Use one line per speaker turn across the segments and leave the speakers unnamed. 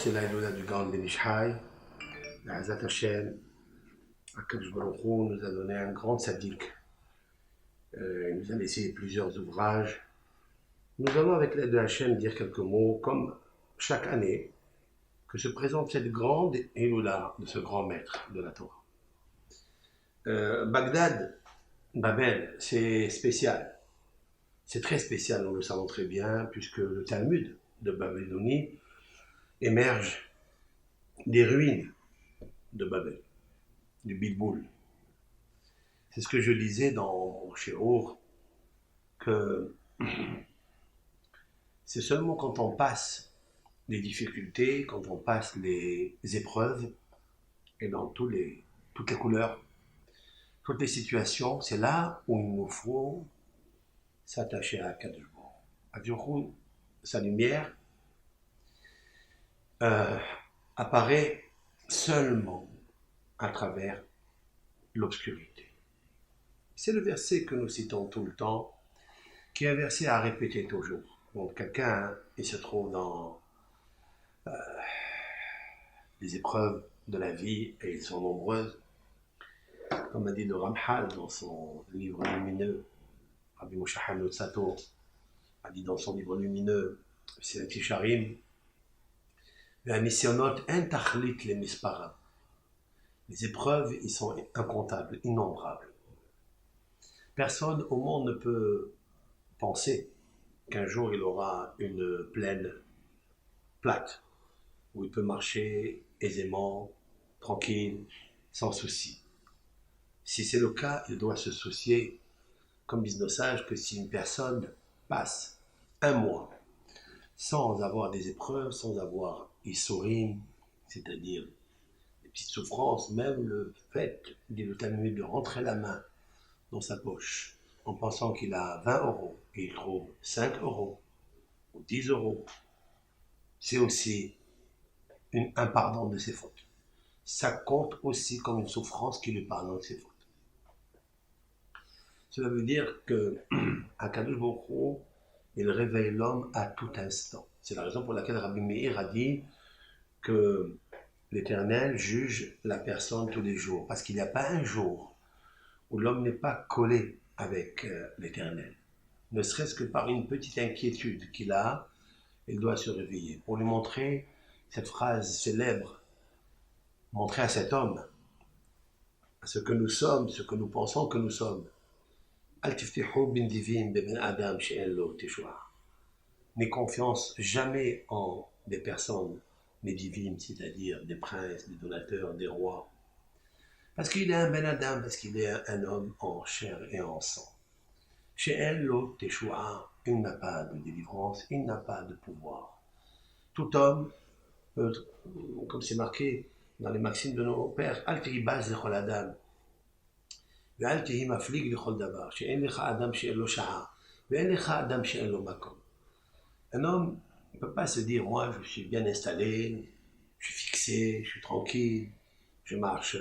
C'est l'Aïloula du Grand Benishai, la Hazat Hashem, Akadosh Baruch Hu nous a donné un grand sadique. Il nous a laissé plusieurs ouvrages. Nous allons, avec l'aide de Hashem, dire quelques mots, comme chaque année, que se présente cette grande Aïloula de ce grand maître de la Torah. Bagdad, Babel, c'est spécial. C'est très spécial, nous le savons très bien, puisque le Talmud de Babylonie émerge des ruines de Babel, du Bilboul. C'est ce que je disais dans mon Shiur, que c'est seulement quand on passe les difficultés, quand on passe les épreuves, et dans toutes les couleurs, toutes les situations, c'est là où il nous faut s'attacher à Kadosh Baruch Hu. Sa lumière apparaît seulement à travers l'obscurité. C'est le verset que nous citons tout le temps, qui est un verset à répéter toujours. Donc quelqu'un, il se trouve dans les épreuves de la vie, et elles sont nombreuses, comme a dit le Ramchal dans son livre lumineux. Rabbi Moshe Chaim Sato a dit dans son livre lumineux, c'est un Tisharim, les épreuves, ils sont incomptables, innombrables. Personne au monde ne peut penser qu'un jour il aura une plaine plate, où il peut marcher aisément, tranquille, sans souci. Si c'est le cas, il doit se soucier, comme disent nos sages, que si une personne passe un mois sans avoir des épreuves, sans avoir Issourim, c'est-à-dire des petites souffrances, même le fait, dit le Talmud, de rentrer la main dans sa poche en pensant qu'il a 20 euros et il trouve 5 euros ou 10 euros, c'est aussi un pardon de ses fautes. Ça compte aussi comme une souffrance qui lui pardonne de ses fautes. Cela veut dire que Akadosh Baruch Hu, il réveille l'homme à tout instant. C'est la raison pour laquelle Rabbi Meir a dit que l'Éternel juge la personne tous les jours, parce qu'il n'y a pas un jour où l'homme n'est pas collé avec l'Éternel. Ne serait-ce que par une petite inquiétude qu'il a, il doit se réveiller. Pour lui montrer cette phrase célèbre, montrer à cet homme ce que nous sommes, ce que nous pensons que nous sommes. N'aie confiance jamais en des personnes, des divines, c'est-à-dire des princes, des donateurs, des rois. Parce qu'il est un ben Adam, parce qu'il est un homme en chair et en sang. Chez elle, l'autre, Teshua, il n'a pas de délivrance, il n'a pas de pouvoir. Tout homme, comme c'est marqué dans les maximes de nos pères, Al Tihibaz Zechol Adam, Ve'al Tihi Maflig Lechol Davar, She'en Lecha Adam She'en Lo Sha'a, Ve'en Lecha Adam She'en Lo Makom. Un homme ne peut pas se dire, moi je suis bien installé, je suis fixé, je suis tranquille, je marche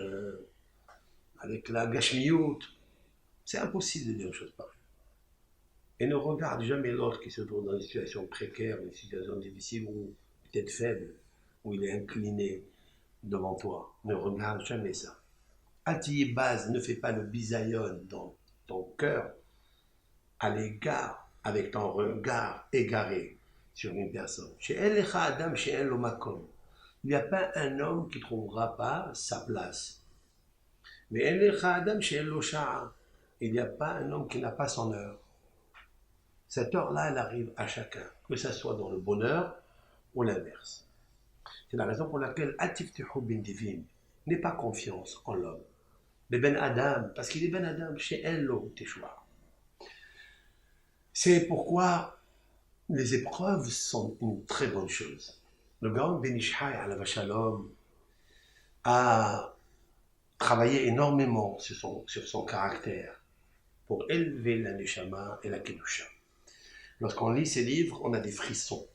avec la gashmiout. C'est impossible de dire une chose pareille. Et ne regarde jamais l'autre qui se trouve dans une situation précaire, une situation difficile ou peut-être faible, où il est incliné devant toi. Ne regarde jamais ça. Base, ne fais pas le bisayon dans ton cœur à l'égard, avec ton regard égaré sur une personne. Il n'y a pas un homme qui ne trouvera pas sa place. Mais il n'y a pas un homme qui n'a pas son heure. Cette heure-là, elle arrive à chacun, que ce soit dans le bonheur ou l'inverse. C'est la raison pour laquelle n'aie pas confiance en l'homme. Mais Ben Adam, parce qu'il est Ben Adam, chez Ello Teshua. C'est pourquoi les épreuves sont une très bonne chose. Le grand Ben Ishai, Alav Shalom, a travaillé énormément sur son caractère pour élever la Neshama et la Kedusha. Lorsqu'on lit ses livres, on a des frissons.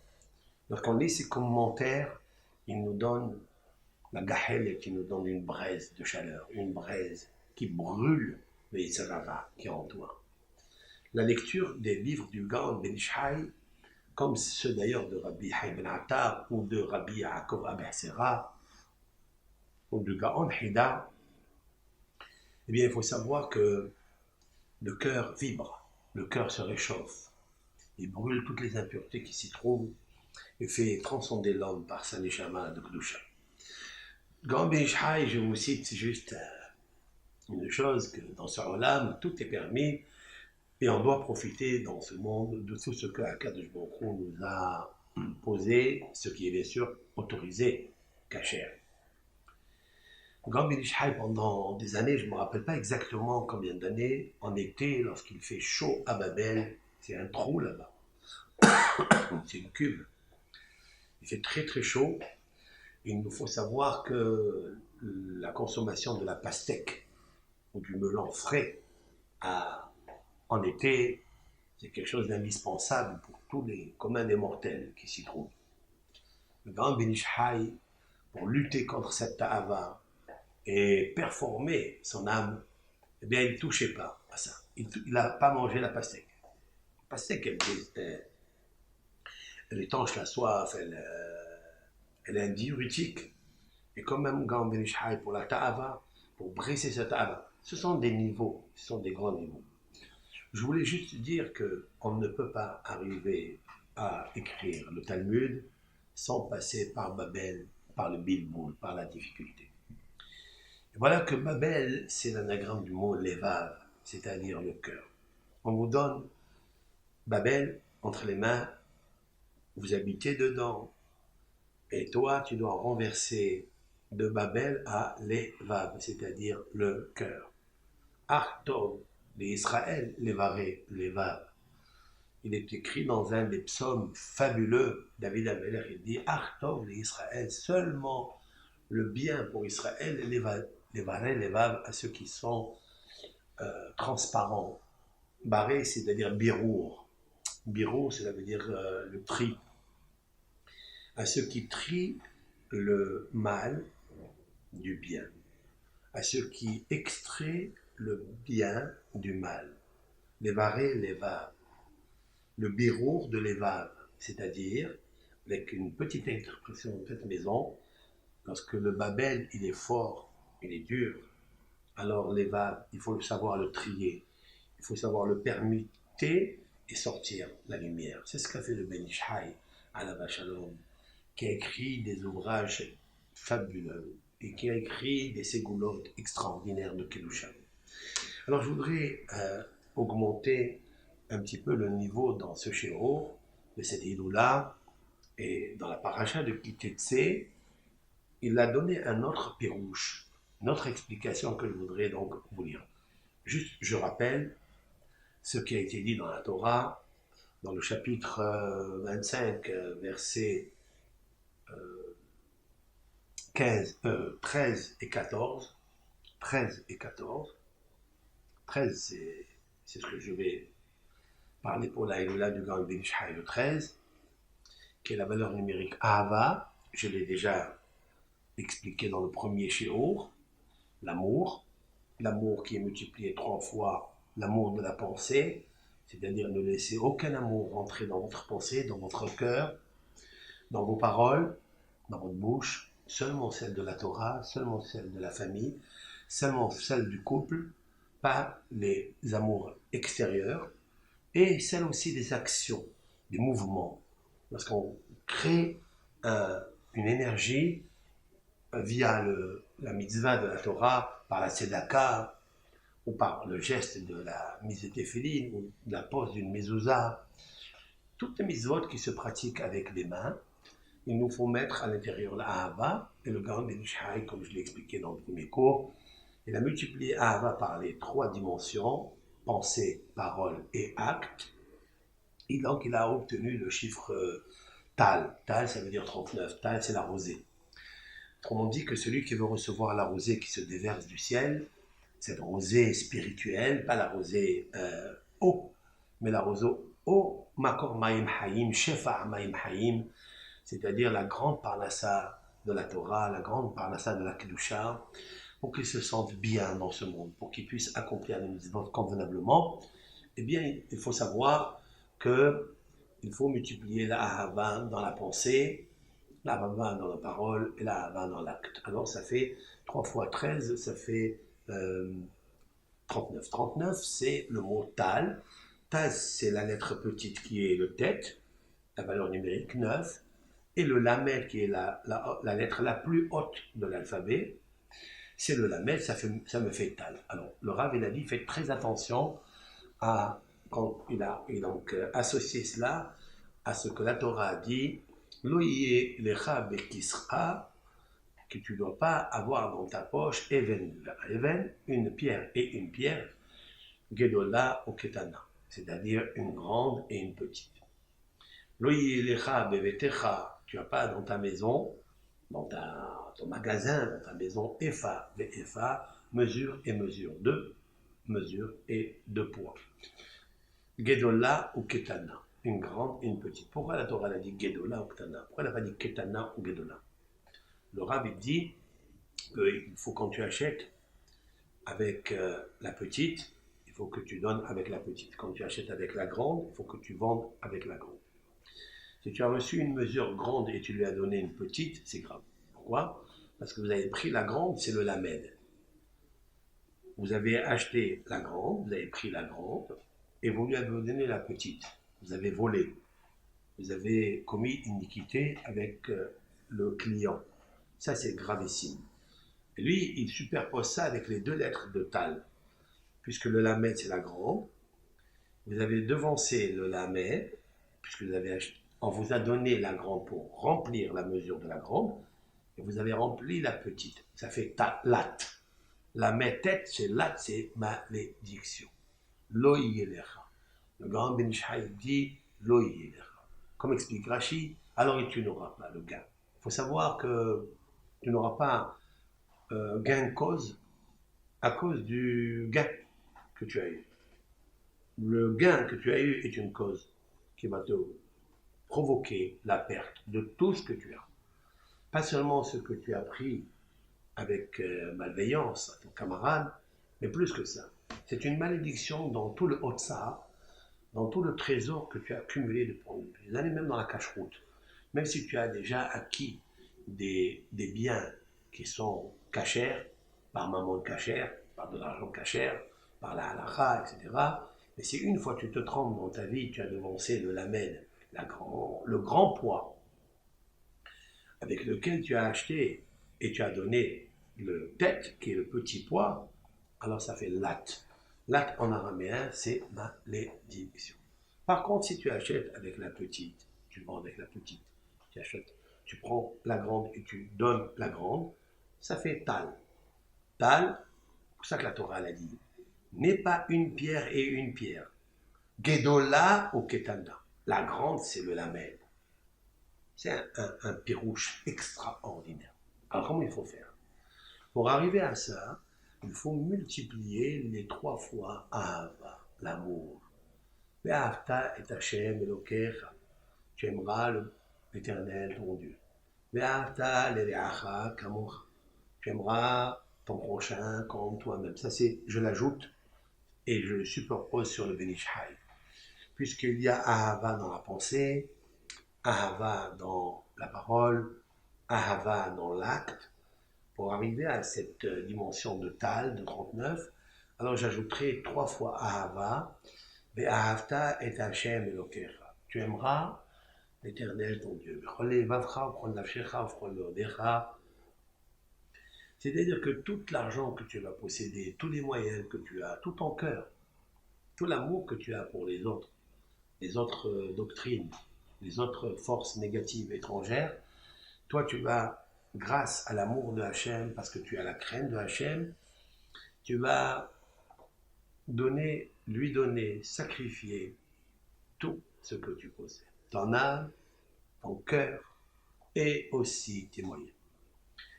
Lorsqu'on lit ses commentaires, il nous donne la gahel qui nous donne une braise de chaleur, une braise qui brûle le Yitzhak Hara qui est en toi. La lecture des livres du Gaon Ben Ishai comme ceux d'ailleurs de Rabbi Hayy ben Attar ou de Rabbi Yaakov Abersera ou de Gaon Hida, eh bien, il faut savoir que le cœur vibre, le cœur se réchauffe, il brûle toutes les impuretés qui s'y trouvent et fait transcender l'homme par sa neshama de Kedusha. Gaon Ben Ish Hai, je vous cite juste une chose, que dans ce olam, tout est permis et on doit profiter dans ce monde de tout ce que Akadosh Baruch Hu nous a posé, ce qui est bien sûr autorisé, caché. Gaon Ben Ish Hai, pendant des années, je ne me rappelle pas exactement combien d'années, en été, lorsqu'il fait chaud à Babel, c'est un trou là-bas, c'est une cuve, il fait très très chaud. Il nous faut savoir que la consommation de la pastèque ou du melon frais en été, c'est quelque chose d'indispensable pour tous les communs des mortels qui s'y trouvent. Le Gaon Ben Ish Hai, pour lutter contre cette ta'ava et performer son âme, eh bien, il ne touchait pas à ça. Il n'a pas mangé la pastèque. La pastèque, elle étanche la soif, elle est un diurétique. Et comme même Gaon Ben Ish Hai pour la ta'ava, pour briser cette ta'ava, ce sont des niveaux, ce sont des grands niveaux. Je voulais juste dire qu'on ne peut pas arriver à écrire le Talmud sans passer par Babel, par le bilboul, par la difficulté. Et voilà que Babel, c'est l'anagramme du mot levav, c'est-à-dire le cœur. On vous donne Babel entre les mains, vous habitez dedans, et toi, tu dois renverser de Babel à levav, c'est-à-dire le cœur. Artov, les Israël, levaré, levav. Il est écrit dans un des psaumes fabuleux, David Ameler, il dit Artov, les Israël, seulement le bien pour Israël, levaré, levav, à ceux qui sont transparents. Barré, c'est-à-dire birour. Birour, cela veut dire le tri. À ceux qui trient le mal du bien. À ceux qui extraient le bien du mal. Levaré, levav. Le birour de levav, c'est-à-dire, avec une petite interprétation de cette maison, lorsque le Babel, il est fort, il est dur, alors levav, il faut savoir le trier, il faut savoir le permuter et sortir la lumière. C'est ce qu'a fait le Ben Ish Hai, Alav Shalom, qui a écrit des ouvrages fabuleux et qui a écrit des ségoulottes extraordinaires de Kedusha. Alors je voudrais augmenter un petit peu le niveau dans ce shiur de cette Iloula, et dans la paracha de Kitetse, il a donné un autre pirouche, une autre explication que je voudrais donc vous lire. Juste, je rappelle ce qui a été dit dans la Torah, dans le chapitre 25, versets 13 et 14. 13 et 14. 13, c'est ce que je vais parler pour la Iloula du Gaon Ben Ish Hai, le 13, qui est la valeur numérique Ahava. Je l'ai déjà expliqué dans le premier shiur, l'amour qui est multiplié 3 fois l'amour de la pensée, c'est-à-dire ne laissez aucun amour rentrer dans votre pensée, dans votre cœur, dans vos paroles, dans votre bouche, seulement celle de la Torah, seulement celle de la famille, seulement celle du couple, pas les amours extérieurs, et celle aussi des actions, des mouvements. Lorsqu'on crée une énergie via la mitzvah de la Torah, par la tzedaka, ou par le geste de la mise de tefillin, ou de la pose d'une mezouza, toutes les mitzvot qui se pratiquent avec les mains, il nous faut mettre à l'intérieur l'ahava, et le Gaon Ben Ish Hai, comme je l'ai expliqué dans le premier cours, il a multiplié ahava par les 3 dimensions, pensée, parole et acte, et donc il a obtenu le chiffre Tal. Tal, ça veut dire 39. Tal, c'est la rosée. On dit que celui qui veut recevoir la rosée qui se déverse du ciel, cette rosée spirituelle, pas la rosée eau, mais la rosée eau, makor maim hayim, shefa maim hayim, c'est-à-dire la grande parnassa de la Torah, la grande parnassa de la Kedusha, pour qu'il se sente bien dans ce monde, pour qu'il puisse accomplir les mitzvot convenablement. Eh bien, il faut savoir que il faut multiplier la ahava dans la pensée, la ahava dans la parole et la ahava dans l'acte. Alors ça fait 3 fois 13, ça fait 39. 39, c'est le mot tal. Tal, c'est la lettre petite qui est le tête, la valeur numérique 9, et le lamed qui est la lettre la plus haute de l'alphabet, c'est le lamed, ça me fait tal. Alors le Rav, il a dit, faites très attention à, quand il a donc associé cela à ce que la Torah a dit, loïe lecha bekisra, que tu ne dois pas avoir dans ta poche even, une pierre et une pierre, gedola ou ketana, c'est-à-dire une grande et une petite. Loïe lecha bevetecha, tu n'as pas dans ta maison, dans ton magasin, dans ta maison, efa, mesure et mesure, deux mesures et deux poids. Gedola ou ketana, une grande et une petite. Pourquoi la Torah a dit Gedola ou ketana? Pourquoi elle n'a pas dit ketana ou gedola? Le Rav dit qu'il faut, quand tu achètes avec la petite, il faut que tu donnes avec la petite. Quand tu achètes avec la grande, il faut que tu vendes avec la grande. Si tu as reçu une mesure grande et tu lui as donné une petite, c'est grave. Pourquoi? Parce que vous avez pris la grande, c'est le lamed. Vous avez acheté la grande, vous avez pris la grande, et vous lui avez donné la petite. Vous avez volé. Vous avez commis iniquité avec le client. Ça, c'est gravissime. Et lui, il superpose ça avec les deux lettres de Tal. Puisque le lamed, c'est la grande. Vous avez devancé le lamed, puisque vous avez acheté. On vous a donné la grande pour remplir la mesure de la grande, et vous avez rempli la petite. Ça fait lat. La tête, c'est lat, c'est malédiction. Lo yelecha. Le grand Ben Ishai dit Lo yelecha. Comme explique Rashi, alors tu n'auras pas le gain. Il faut savoir que tu n'auras pas gain de cause à cause du gain que tu as eu. Le gain que tu as eu est une cause qui va te provoquer la perte de tout ce que tu as. Pas seulement ce que tu as pris avec malveillance à ton camarade, mais plus que ça. C'est une malédiction dans tout le Otsa, dans tout le trésor que tu as accumulé depuis des années, même dans la cache-route. Même si tu as déjà acquis des biens qui sont cachers, par maman cachère, par de l'argent cachère, par la halakha, etc. Mais si une fois tu te trompes dans ta vie, tu as devancé le lamed, le grand poids avec lequel tu as acheté et tu as donné le tête, qui est le petit poids, alors ça fait lat. Lat en araméen, c'est malédiction. Par contre, si tu achètes avec la petite, tu vends avec la petite, tu achètes, tu prends la grande et tu donnes la grande, ça fait tal. Tal, c'est pour ça que la Torah l'a dit, n'est pas une pierre et une pierre. Gedola ou ketana. La grande, c'est le lamed. C'est un pirouche extraordinaire. Alors comment il faut faire? Pour arriver à ça, il faut multiplier les 3 fois Ahava, l'amour. Ve'ahavta et Hashem Elokecha. Tu aimeras l'Éternel, ton Dieu. Ve'ahavta le'reacha kamocha. Tu aimeras ton prochain comme toi-même. Ça, c'est, je l'ajoute et je le superpose sur le Ben Ishai. Puisqu'il y a Ahava dans la pensée, Ahava dans la parole, Ahava dans l'acte. Pour arriver à cette dimension de Tal, de 39, alors j'ajouterai 3 fois Ahava, Ve'ahavta et Hashem Elokecha. Tu aimeras l'Éternel ton Dieu. C'est-à-dire que tout l'argent que tu vas posséder, tous les moyens que tu as, tout ton cœur, tout l'amour que tu as pour les autres doctrines, les autres forces négatives étrangères, toi tu vas, grâce à l'amour de Hachem, parce que tu as la crainte de Hachem, tu vas lui donner, sacrifier tout ce que tu possèdes. Ton âme, ton cœur et aussi tes moyens.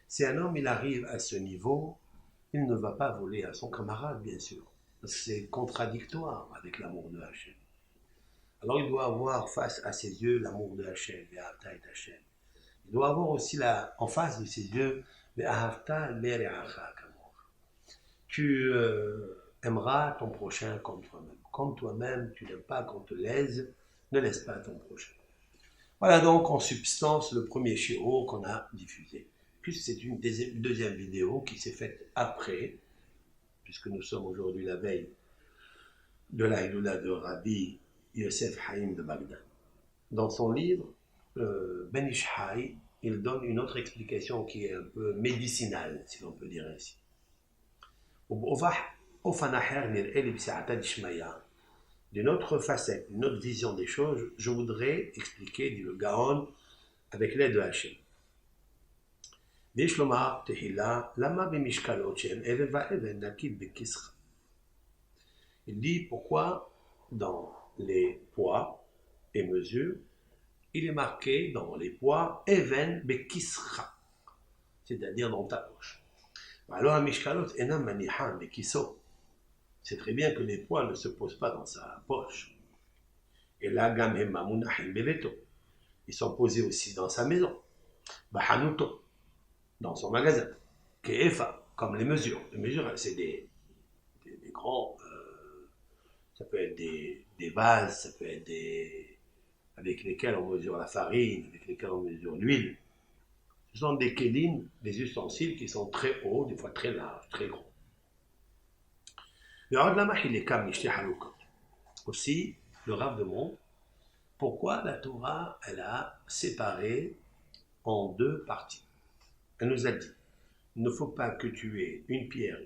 Si un homme il arrive à ce niveau, il ne va pas voler à son camarade, bien sûr. Parce que c'est contradictoire avec l'amour de Hachem. Alors il doit avoir face à ses yeux l'amour de Hachem, Ve'ahavta et Hachem. Il doit avoir aussi en face de ses yeux, Ve'ahavta le'reacha kamocha. Tu aimeras ton prochain comme toi-même. Comme toi-même, tu n'aimes pas qu'on te lèse, Ne laisse pas ton prochain. Voilà donc en substance le premier shiur qu'on a diffusé. Puis c'est une deuxième vidéo qui s'est faite après, puisque nous sommes aujourd'hui la veille de la Hiloula de Rabbi Yosef Haïm de Bagdad. Dans son livre, Ben Ish Hai, il donne une autre explication qui est un peu médicinale, si l'on peut dire ainsi. D'une autre facette, d'une autre vision des choses, je voudrais expliquer, dit le Gaon, avec l'aide de Hachem. Il dit pourquoi dans les poids et mesures, il est marqué dans les poids Even Bekisra, c'est-à-dire dans ta poche. Alors, Mishkalot enam manihan bekiso. C'est très bien que les poids ne se posent pas dans sa poche. Et là, gam hemma munahim beveto. Ils sont posés aussi dans sa maison. Bahanuto, dans son magasin. Keefa, comme les mesures. Les mesures, c'est des grands. Ça peut être des vases, ça peut être avec lesquels on mesure la farine, avec lesquels on mesure l'huile. Ce sont des kélim, des ustensiles qui sont très hauts, des fois très larges, très gros. Aussi, le Rav demande pourquoi la Torah, elle a séparé en deux parties. Elle nous a dit, il ne faut pas que tu aies une pierre,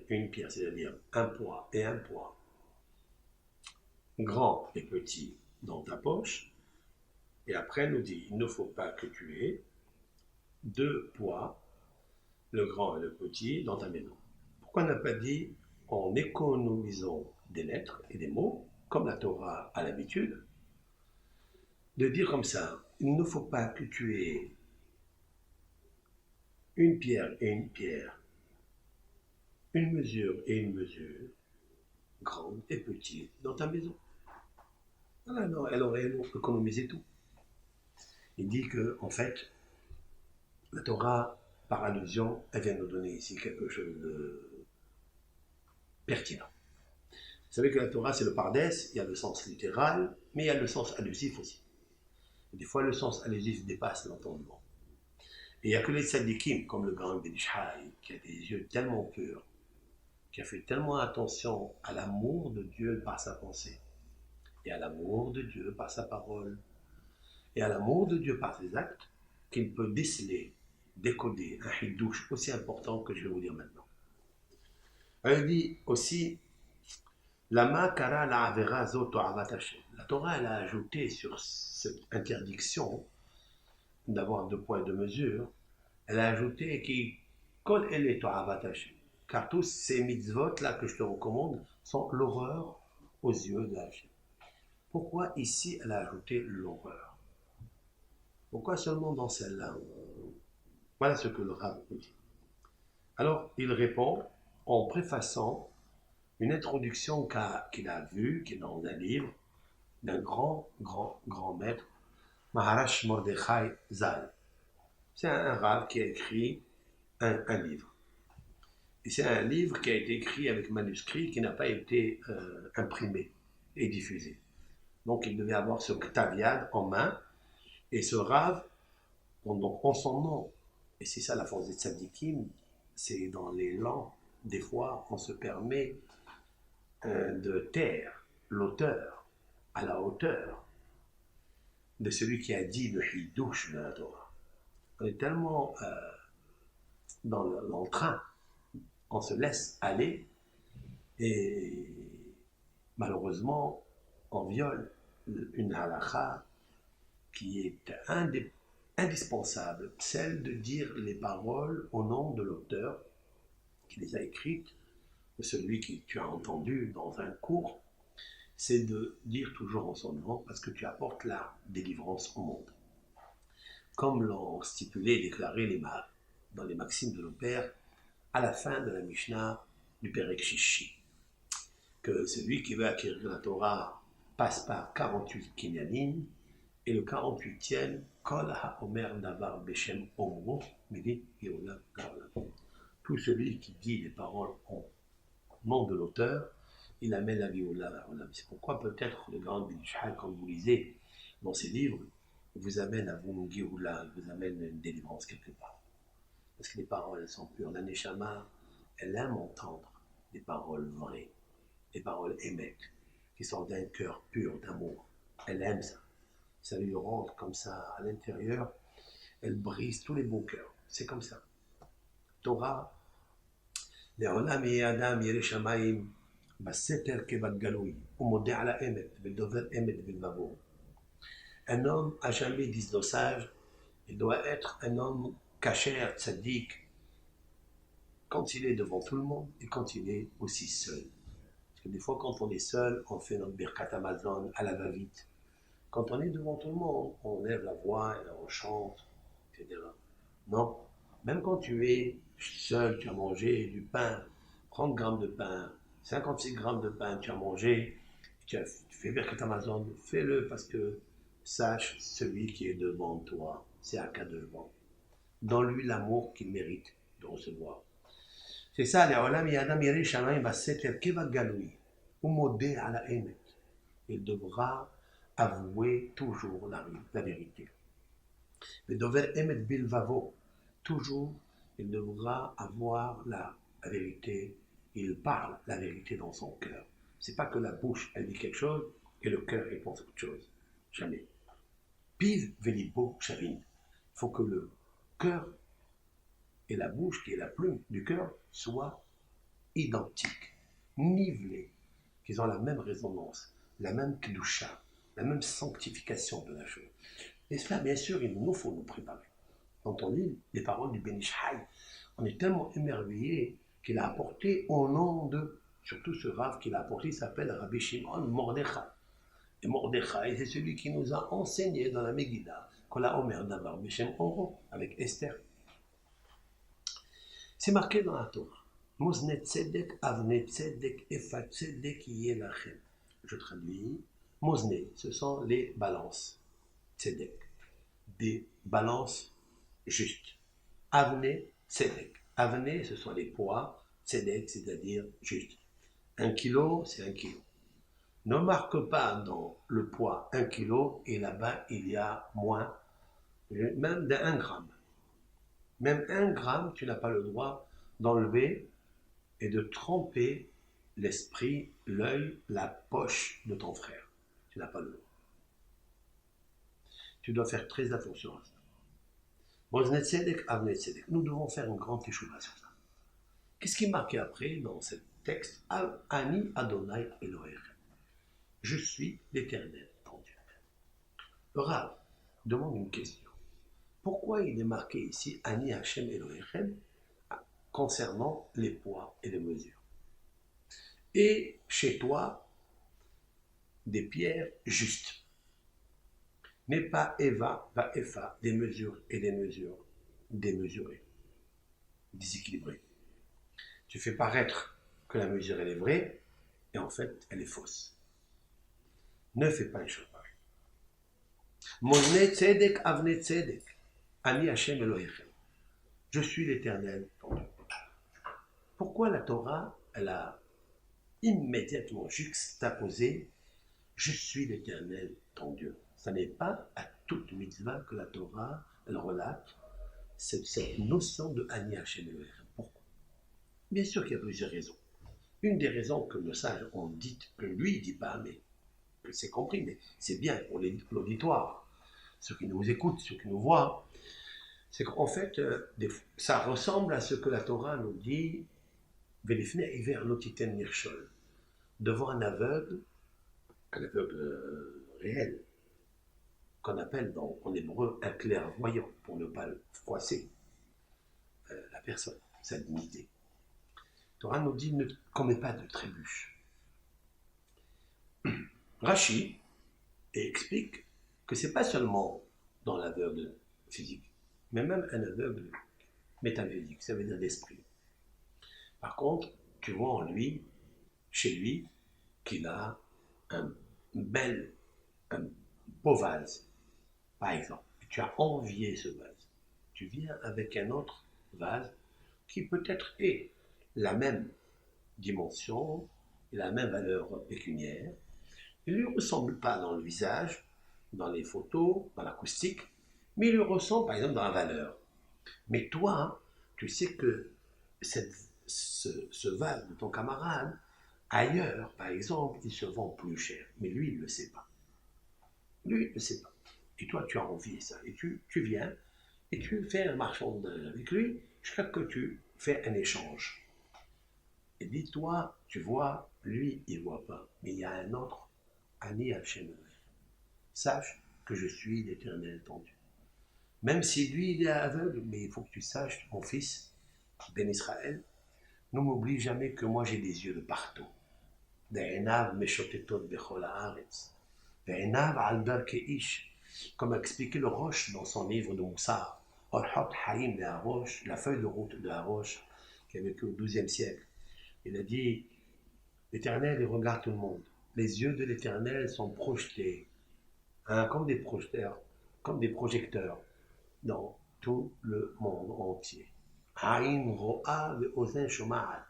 c'est-à-dire un poids et un poids, grand et petit dans ta poche. Et après, elle nous dit, il ne faut pas que tu aies deux poids, le grand et le petit, dans ta maison. Pourquoi on n'a pas dit en économisant des lettres et des mots, comme la Torah a l'habitude, de dire comme ça, il ne faut pas que tu aies une pierre et une pierre, une mesure et une mesure, grande et petite, dans ta maison. Voilà, non, elle aurait économisé tout. Il dit que, en fait, la Torah, par allusion, elle vient nous donner ici quelque chose de pertinent. Vous savez que la Torah, c'est le pardès, il y a le sens littéral, mais il y a le sens allusif aussi. Et des fois, le sens allusif dépasse l'entendement. Et il n'y a que les tzadikim, comme le grand Ben Ish Hai, qui a des yeux tellement purs, qui a fait tellement attention à l'amour de Dieu par sa pensée, et à l'amour de Dieu par sa parole, et à l'amour de Dieu par ses actes, qu'il peut déceler, décoder un hidouche aussi important que je vais vous dire maintenant. Elle dit aussi, Lama kara la avera zoto avat Hashem. La Torah, elle a ajouté sur cette interdiction d'avoir deux poids et deux mesures, elle a ajouté qui kol ele to'avat Hashem. Car tous ces mitzvot là que je te recommande sont l'horreur aux yeux de Hashem. Pourquoi ici elle a ajouté l'horreur? Pourquoi seulement dans celle-là? Voilà ce que le Rav dit. Alors il répond en préfaçant une introduction qu'il a vue, qui est dans un livre d'un grand maître, Maharash Mordechai Zal. C'est un Rav qui a écrit un livre. Et c'est un livre qui a été écrit avec manuscrit qui n'a pas été imprimé et diffusé. Donc il devait avoir ce Ktaviad en main, et ce Rav, donc en son nom, et c'est ça la force des tzadikim, c'est dans les langues, des fois on se permet de taire l'auteur à la hauteur de celui qui a dit le hidouche de la Torah. On est tellement dans le train, on se laisse aller et malheureusement on viole une halakha qui est indispensable, celle de dire les paroles au nom de l'auteur qui les a écrites, de celui que tu as entendu dans un cours, c'est de dire toujours en son nom parce que tu apportes la délivrance au monde. Comme l'ont stipulé et déclaré les mages dans les maximes de nos pères à la fin de la Mishnah du Perek Shishi, que celui qui veut acquérir la Torah passe par 48 kinyanim, et le 48e, Kol ha-omer davar beshem omro, midi yeola kaola. Tout celui qui dit les paroles au nom de l'auteur, il amène la vie au lave. C'est pourquoi peut-être le grand Ben Ish Hai, quand vous lisez dans ses livres, vous amène à vous Géoula, vous amène à une délivrance quelque part. Parce que les paroles sont pures. La Neshama, elle aime entendre des paroles vraies, des paroles émettes, qui sont d'un cœur pur, d'amour. Elle aime ça. Ça lui rentre comme ça à l'intérieur, elle brise tous les beaux cœurs. C'est comme ça. Torah, לעולם יהיה אדם ירא שמיים בסתר כבגלוי, ומודה על האמת, ודובר אמת בלבבו. Un homme à jamais, disent nos sages, il doit être un homme caché, tzaddik, quand il est devant tout le monde et quand il est aussi seul. Parce que des fois, quand on est seul, on fait notre birkat Amazon à la va-vite. Quand on est devant tout le monde, on lève la voix, et on chante, etc. Non, même quand tu es seul, tu as mangé du pain, 30 grammes de pain, 56 grammes de pain, tu as mangé, tu fais birkat Amazon, fais-le parce que sache celui qui est devant toi, c'est Akadosh. Donne-lui l'amour qu'il mérite de recevoir. C'est ça, לעולם יהיה אדם ירא שמיים בסתר כבגלוי, ומודה על האמת. Il devra avouer toujours la vérité. ודובר אמת בלבבו, toujours il devra avoir la vérité, il parle la vérité dans son cœur. C'est pas que la bouche elle dit quelque chose et le cœur il pense autre chose. Jamais. Piv velibo chavin. Il faut que le cœur et la bouche, qui est la plume du cœur, soient identiques, nivelés, qu'ils ont la même résonance, la même kedusha, la même sanctification de la chose. Et cela, bien sûr, il nous faut nous préparer. Quand on lit les paroles du Ben Ish Chai, on est tellement émerveillé qu'il a apporté au nom de, surtout ce Rav qu'il a apporté, il s'appelle Rabbi Shimon Mordechai. Et Mordechai, c'est celui qui nous a enseigné dans la Megillah, qu'on a Omer Davar Beshem Oro, avec Esther. C'est marqué dans la Torah. Mozne tzedek, avne tzedek, efa tzedek yelachem. Je traduis. Mozne, ce sont les balances. Tzedek. Des balances justes. Avne tzedek. Avne, ce sont les poids. Tzedek, c'est-à-dire juste. 1 kilo, c'est 1 kilo. Ne marque pas dans le poids 1 kilo et là-bas il y a moins, même d'1 gramme. Même 1 gramme, tu n'as pas le droit d'enlever et de tromper l'esprit, l'œil, la poche de ton frère. Tu n'as pas le droit. Tu dois faire très attention à ça. Nous devons faire une grande échouva sur ça. Qu'est-ce qui est marqué après dans ce texte? Ani Adonai Elohechem. Je suis l'Éternel, ton Dieu. Le Rav demande une question. Pourquoi il est marqué ici Ani Hashem Elohechem concernant les poids et les mesures? Et chez toi, des pierres justes. Mais pas Eva, va Efa, des mesures et des mesures démesurées, déséquilibrées. Tu fais paraître que la mesure elle est vraie et en fait elle est fausse. Ne fais pas une chose pareille. Mozne tzedek avne tzedek. Ani Hashem Elohechem. Je suis l'Éternel, ton Dieu. Pourquoi la Torah, elle a immédiatement juxtaposé je suis l'Éternel, ton Dieu. Ça n'est pas à toute mitzvah que la Torah, elle relate cette notion de Ani Hashem Elohechem. Pourquoi? Bien sûr qu'il y a plusieurs raisons. Une des raisons que nos sages ont dites, que lui ne dit pas, mais que c'est compris, mais c'est bien pour l'auditoire, ceux qui nous écoutent, ceux qui nous voient, c'est qu'en fait, ça ressemble à ce que la Torah nous dit, Velifne Iver Lotiten Nirshol, devant un aveugle réel, qu'on appelle en hébreu un clairvoyant, pour ne pas le froisser la personne, sa dignité. La Torah nous dit ne commets pas de trébuche. Rashi explique que c'est pas seulement dans l'aveugle physique, mais même un aveugle métaphysique, ça veut dire d'esprit. Par contre, tu vois en lui, chez lui, qu'il a un beau vase, par exemple. Tu as envié ce vase. Tu viens avec un autre vase qui peut-être est la même dimension, la même valeur pécuniaire. Il ne lui ressemble pas dans le visage, dans les photos, dans l'acoustique, mais il le ressent par exemple dans la valeur. Mais toi, tu sais que ce vase de ton camarade, ailleurs, par exemple, il se vend plus cher. Mais lui, il ne le sait pas. Lui, il ne le sait pas. Et toi, tu as envie de ça. Et tu viens et tu fais un marchandage avec lui jusqu'à ce que tu fais un échange. Et dis-toi, tu vois, lui, il ne voit pas. Mais il y a un autre, Ani Hachem. Sache que je suis l'Éternel ton Dieu. Même si lui, il est aveugle, mais il faut que tu saches, mon fils, Ben Israël, ne m'oublie jamais que moi j'ai des yeux de partout. Ve'enav meshotetot bechol haaretz. Ve'enav al darkei ish. Comme a expliqué le Roche dans son livre de Moussar. Orhot Haïm de Harosh, la feuille de route de Harosh, qui a vécu au XIIe siècle. Il a dit, l'Éternel, il regarde tout le monde. Les yeux de l'Éternel sont projetés, hein, comme des projecteurs, dans tout le monde entier. Aïn ro'a ve'ozen shoma'at.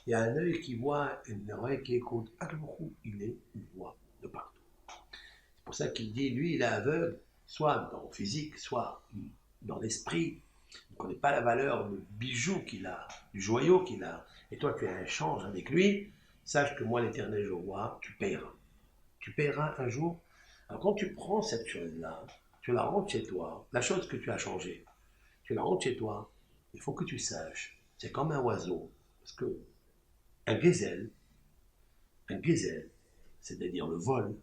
Il y a un œil qui voit, une oreille qui écoute. Akhlou, il voit de partout. C'est pour ça qu'il dit, lui, il est aveugle, soit dans le physique, soit dans l'esprit. Il ne connaît pas la valeur du bijou qu'il a, du joyau qu'il a. Et toi, tu as un échange avec lui. Sache que moi, l'Éternel, je vois, tu paieras. Tu paieras un jour. Alors, quand tu prends cette chose-là, tu la rentres chez toi, la chose que tu as changée, tu la rentres chez toi, il faut que tu saches, c'est comme un oiseau. Parce que un gazelle, c'est-à-dire le vol,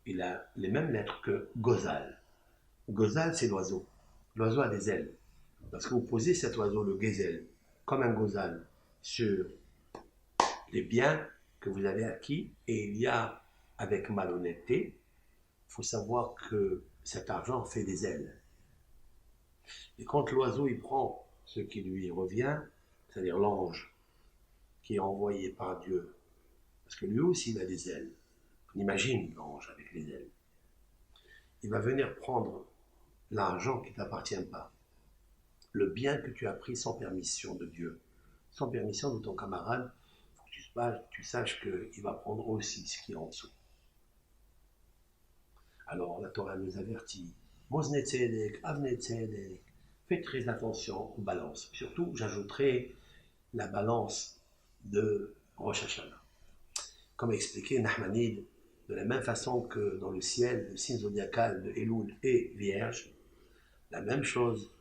il a les mêmes lettres que gozal. Gozal, c'est l'oiseau. L'oiseau a des ailes. Parce que vous posez cet oiseau, le gazelle, comme un gozal, sur les biens que vous avez acquis, et il y a, avec malhonnêteté, il faut savoir que cet argent fait des ailes. Et quand l'oiseau, il prend ce qui lui revient, c'est-à-dire l'ange, qui est envoyé par Dieu, parce que lui aussi, il a des ailes. On imagine l'ange avec les ailes. Il va venir prendre l'argent qui ne t'appartient pas, le bien que tu as pris sans permission de Dieu, sans permission de ton camarade. Il faut que tu saches qu'il va prendre aussi ce qui est en dessous. Alors la Torah nous avertit, Mosne Tzedek, Avne Tzedek, faites très attention aux balances. Surtout, j'ajouterai la balance de Rosh Hashanah. Comme expliqué Nahmanide, de la même façon que dans le ciel, le signe zodiacal de Elul est vierge, la même chose,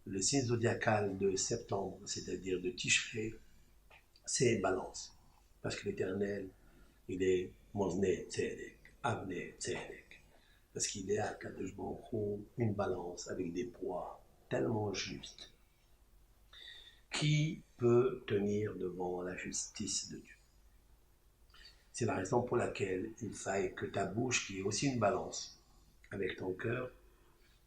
le signe zodiacal de septembre, c'est-à-dire de Tishrei, c'est balance. Parce que l'Éternel, il est Mosne Tzedek, Avne Tzedek. Parce qu'il est à Kadosh Baruch Hu, une balance avec des poids tellement justes. Qui peut tenir devant la justice de Dieu? C'est la raison pour laquelle il faille que ta bouche, qui est aussi une balance, avec ton cœur,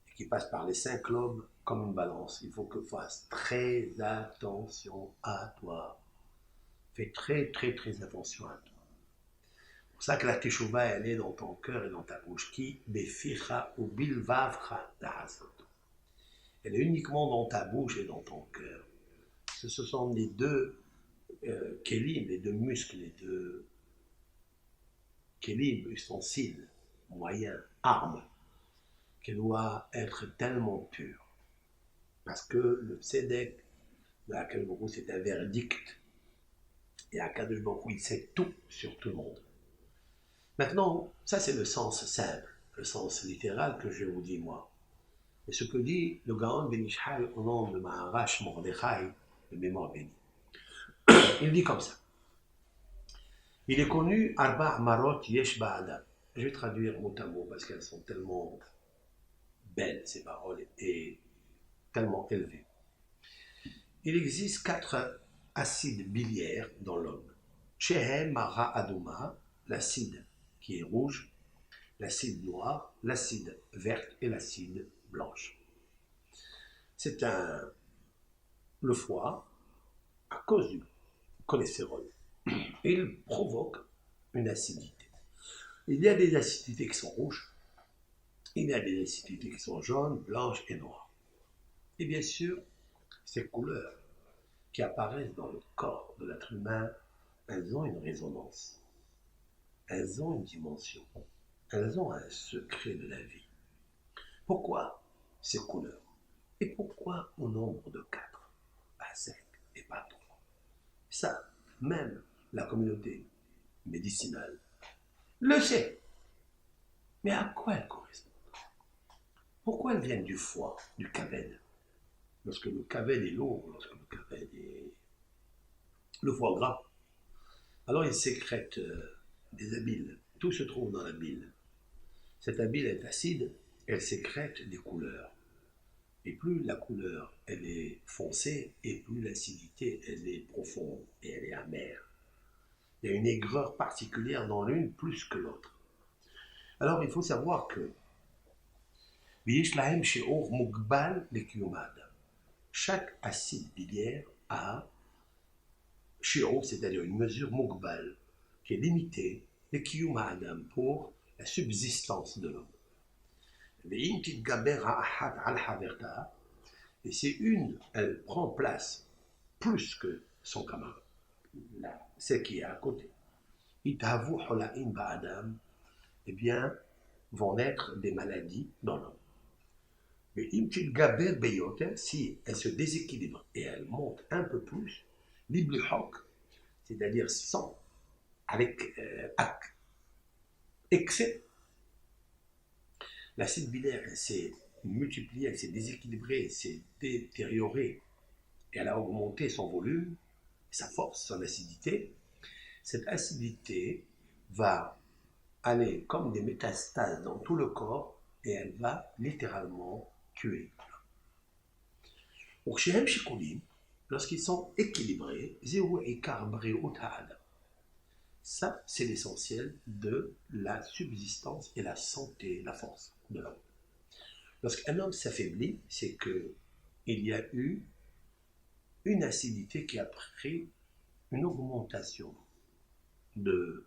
et qui passe par les 5 lobes comme une balance, il faut que tu fasses très attention à toi. Fais très attention à toi. C'est pour ça que la teshuva, elle est dans ton cœur et dans ta bouche. Qui beficha ou bilvavcha da'asot. Elle est uniquement dans ta bouche et dans ton cœur. Ce sont les deux kélim, les deux muscles, les deux kélim, ustensiles, moyens, armes, qui doivent être tellement pures. Parce que le tzedek de Akadosh Baruch Hu, c'est un verdict. Et Akadosh Baruch Hu, il sait tout sur tout le monde. Maintenant, ça c'est le sens simple, le sens littéral que je vous dis moi. Et ce que dit le Gaon Ben Ishai au nom de Maharash Mordechai, de mémoire bénie. Il dit comme ça. Il est connu Arba' Marot Yesh Ba'adam. Je vais traduire mot à mot parce qu'elles sont tellement belles, ces paroles, et tellement élevées. Il existe 4 acides biliaires dans l'homme. Shehem Mara Aduma, l'acide qui est rouge, l'acide noir, l'acide verte et l'acide blanche. C'est le foie, à cause du cholestérol, il provoque une acidité. Il y a des acidités qui sont rouges, il y a des acidités qui sont jaunes, blanches et noires. Et bien sûr, ces couleurs qui apparaissent dans le corps de l'être humain, elles ont une résonance, elles ont une dimension. elles ont un secret de la vie. Pourquoi ces couleurs? Et pourquoi au nombre de 4, pas 5 et pas 3? Ça, même la communauté médicinale le sait. Mais à quoi elles correspondent? Pourquoi elles viennent du foie, du caved? Lorsque le caved est lourd, lorsque le caved est le foie gras, alors il sécrète des abiles. Tout se trouve dans la bile. Cette bile est acide, elle sécrète des couleurs. Et plus la couleur elle est foncée, et plus l'acidité elle est profonde et elle est amère. Il y a une aigreur particulière dans l'une plus que l'autre. Alors il faut savoir que chaque acide biliaire a shi'ur, c'est-à-dire une mesure mugbal, qui est limitée, pour la subsistance de l'homme. Et si une, elle prend place plus que son camarade, celle qui est à côté, eh bien, vont naître des maladies dans l'homme. Mais si elle se déséquilibre et elle monte un peu plus, c'est-à-dire sans, avec excès, l'acide biliaire s'est multiplié, elle s'est déséquilibrée, elle s'est détériorée, et elle a augmenté son volume, sa force, son acidité. Cette acidité va aller comme des métastases dans tout le corps et elle va littéralement tuer. Donc, chez Shikolim, lorsqu'ils sont équilibrés, ça, c'est l'essentiel de la subsistance et la santé, la force de l'homme. Lorsqu'un homme s'affaiblit, c'est qu'il y a eu une acidité qui a pris une augmentation de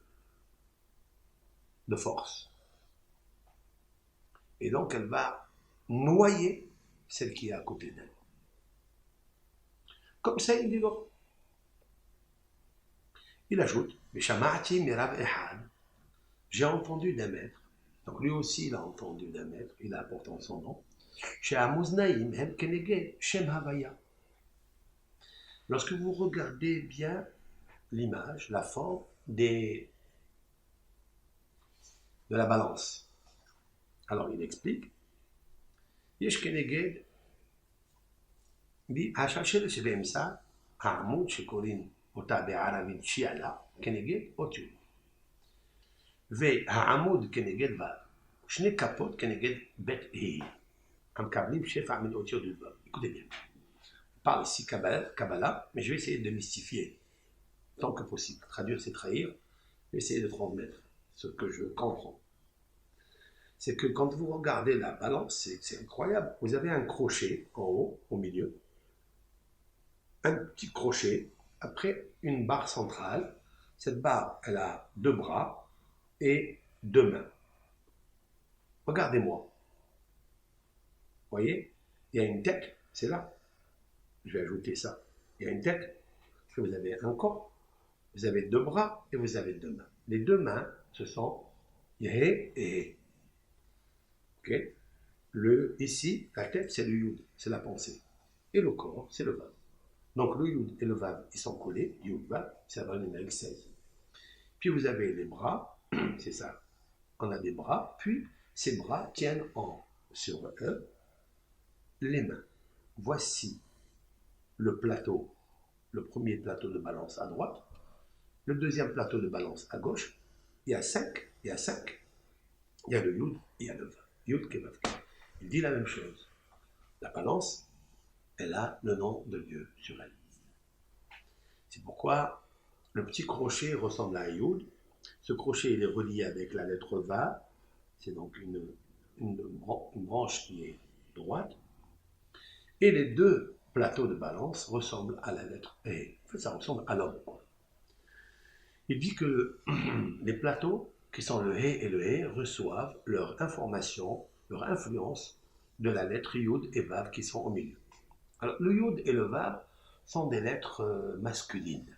force. Et donc, elle va noyer celle qui est à côté d'elle. Comme ça, il dit non. Il ajoute, j'ai entendu d'un maître, donc lui aussi il a entendu d'un maître, il a pourtant son nom, lorsque vous regardez bien l'image, la forme de la balance, alors il explique, יש כנגד השלשלת שבאמצע העמוד שקוראים אותה בערבית שיעלה כנגד אות י' והעמוד כנגד ו' שני כפות כנגד בית ה' המקבלים שפע מן אותיות ו'. Écoutez bien, on parle ici Kabbalah, mais je vais essayer de mystifier tant que possible. Traduire c'est trahir, je vais essayer de transmettre ce que je comprends. C'est que quand vous regardez la balance, c'est incroyable. Vous avez un crochet en haut, au milieu, un petit crochet, après une barre centrale. Cette barre, elle a 2 bras et 2 mains. Regardez-moi. Vous voyez, il y a une tête, c'est là. Je vais ajouter ça. Il y a une tête, vous avez un corps, vous avez 2 bras et vous avez 2 mains. Les 2 mains, ce sont Yé et Hé. Okay. Ici, la tête, c'est le Yud, c'est la pensée. Et le corps, c'est le Vav. Donc le Yud et le Vav, ils sont collés, Yud, Vav, ça va numéro 16. Puis vous avez les bras, c'est ça. On a des bras, puis ces bras tiennent sur eux les mains. Voici le plateau, le premier plateau de balance à droite, le deuxième plateau de balance à gauche. Il y a 5, il y a le Yud, il y a le Vav. Yud, Kevav. Il dit la même chose. La balance, elle a le nom de Dieu sur elle. C'est pourquoi le petit crochet ressemble à un Yud. Ce crochet, il est relié avec la lettre Vav. C'est donc une branche qui est droite. Et les 2 plateaux de balance ressemblent à la lettre E. En fait, ça ressemble à l'homme. Il dit que les plateaux, qui sont le He et le He, reçoivent leur information, leur influence de la lettre Yud et Vav qui sont au milieu. Alors, le Yud et le Vav sont des lettres masculines.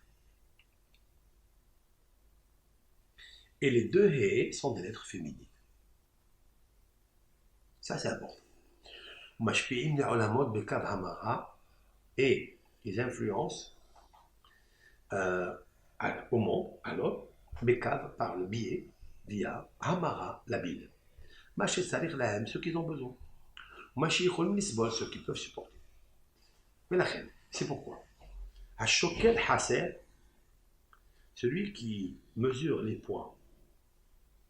Et les 2 He sont des lettres féminines. Ça, c'est important. Mashpi'im li'ulamot bekav hamara, et ils influencent au monde, à l'homme, bekav par le biais, via hamara, la bile. Maché salir lahem, ceux qui ont besoin. Maché yichol nisbol, ceux qui peuvent supporter. Mais la reine, c'est pourquoi. Hashokel haser, celui qui mesure les poids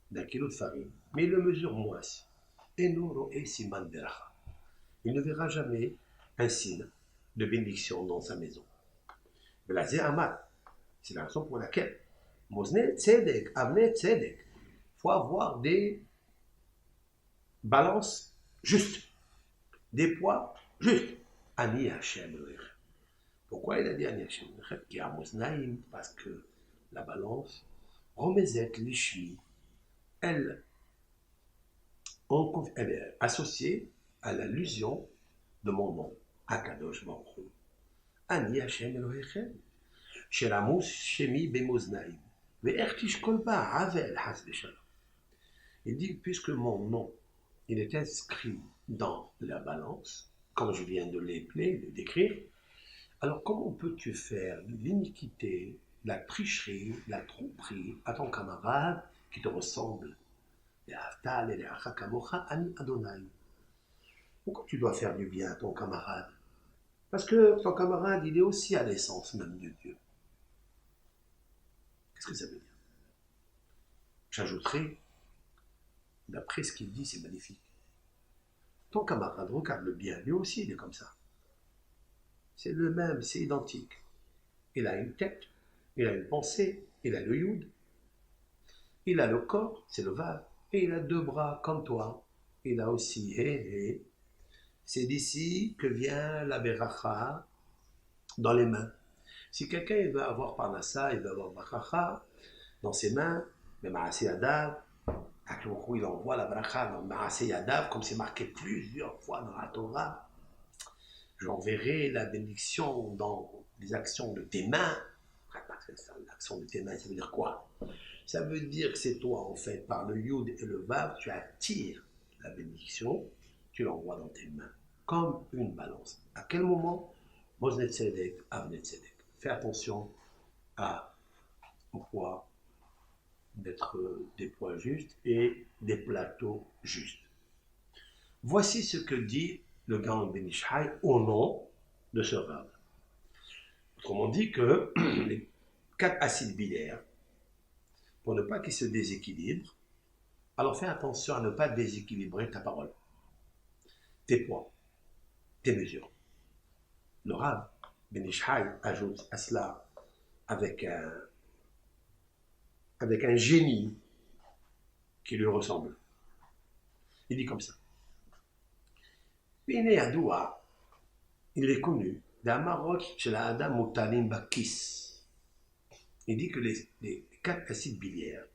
d'un kilo de farine, mais il le mesure moins. Enoro et siman beracha. Il ne verra jamais un signe de bénédiction dans sa maison. Mais la zéhamat, c'est la raison pour laquelle Mosne tzedek, Avne tzedek, il faut avoir des balances justes, des poids justes. Ani Hashem Elohim. Pourquoi il a dit Ani Hashem Elohim? Qui a Mosnaim, parce que la balance, Romezet Lishmi, elle est associée à l'allusion de mon nom, Akadosh Baruch Hu. Ani Hashem Elohim. Sheramus Shemi Bemoznaim. Il dit, puisque mon nom, il est inscrit dans la balance, comme je viens de le décrire, alors comment peux-tu faire de l'iniquité, la tricherie, la tromperie à ton camarade qui te ressemble? Pourquoi tu dois faire du bien à ton camarade? Parce que ton camarade, il est aussi à l'essence même de Dieu. Qu'est-ce que ça veut dire? J'ajouterai, d'après ce qu'il dit, c'est magnifique. Ton camarade, regarde-le bien, lui aussi il est comme ça. C'est le même, c'est identique. Il a une tête, il a une pensée, il a le yud, il a le corps, c'est le vav, et il a deux bras comme toi. Il a aussi hé. C'est d'ici que vient la beracha dans les mains. Si quelqu'un il veut avoir parnassa, il veut avoir beracha dans ses mains, mais Maaseh Yadav, il envoie la bracha dans Maaseh Yadav, comme c'est marqué plusieurs fois dans la Torah. J'enverrai la bénédiction dans les actions de tes mains. L'action de tes mains, ça veut dire quoi? Ça veut dire que c'est toi, en fait, par le Yud et le Vav, tu attires la bénédiction, tu l'envoies dans tes mains, comme une balance. À quel moment? Mosne Tzedek, Avne Tzedek. Fais attention au poids, d'être des poids justes et des plateaux justes. Voici ce que dit le Gaon Ben Ish Chai au nom de ce Rav. Autrement dit que les 4 acides biliaires, pour ne pas qu'ils se déséquilibrent, alors fais attention à ne pas déséquilibrer ta parole, tes poids, tes mesures. Le Rav Ben Ish Chai ajoute à cela avec un génie qui lui ressemble. Il dit comme ça. Bine Adoua, il est connu, d'Amarot chez la Adam Mutalim Bakis. Il dit que les 4 acides biliaires,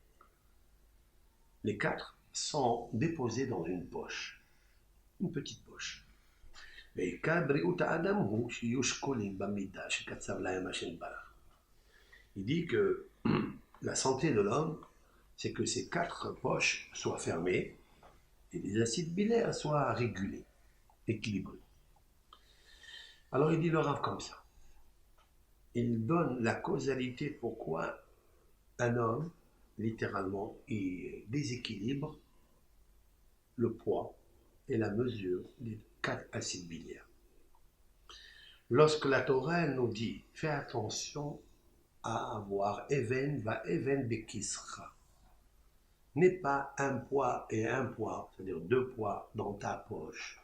les 4 sont déposés dans une poche, une petite poche. Il dit que la santé de l'homme, c'est que ces 4 poches soient fermées et les acides biliaires soient régulés, équilibrés. Alors il dit le Rav comme ça. Il donne la causalité pourquoi un homme, littéralement, il déséquilibre le poids et la mesure des 4 acides biliaires. Lorsque la Torah nous dit, fais attention à avoir even va even bekisra, n'est pas un poids et un poids, c'est-à-dire 2 poids dans ta poche.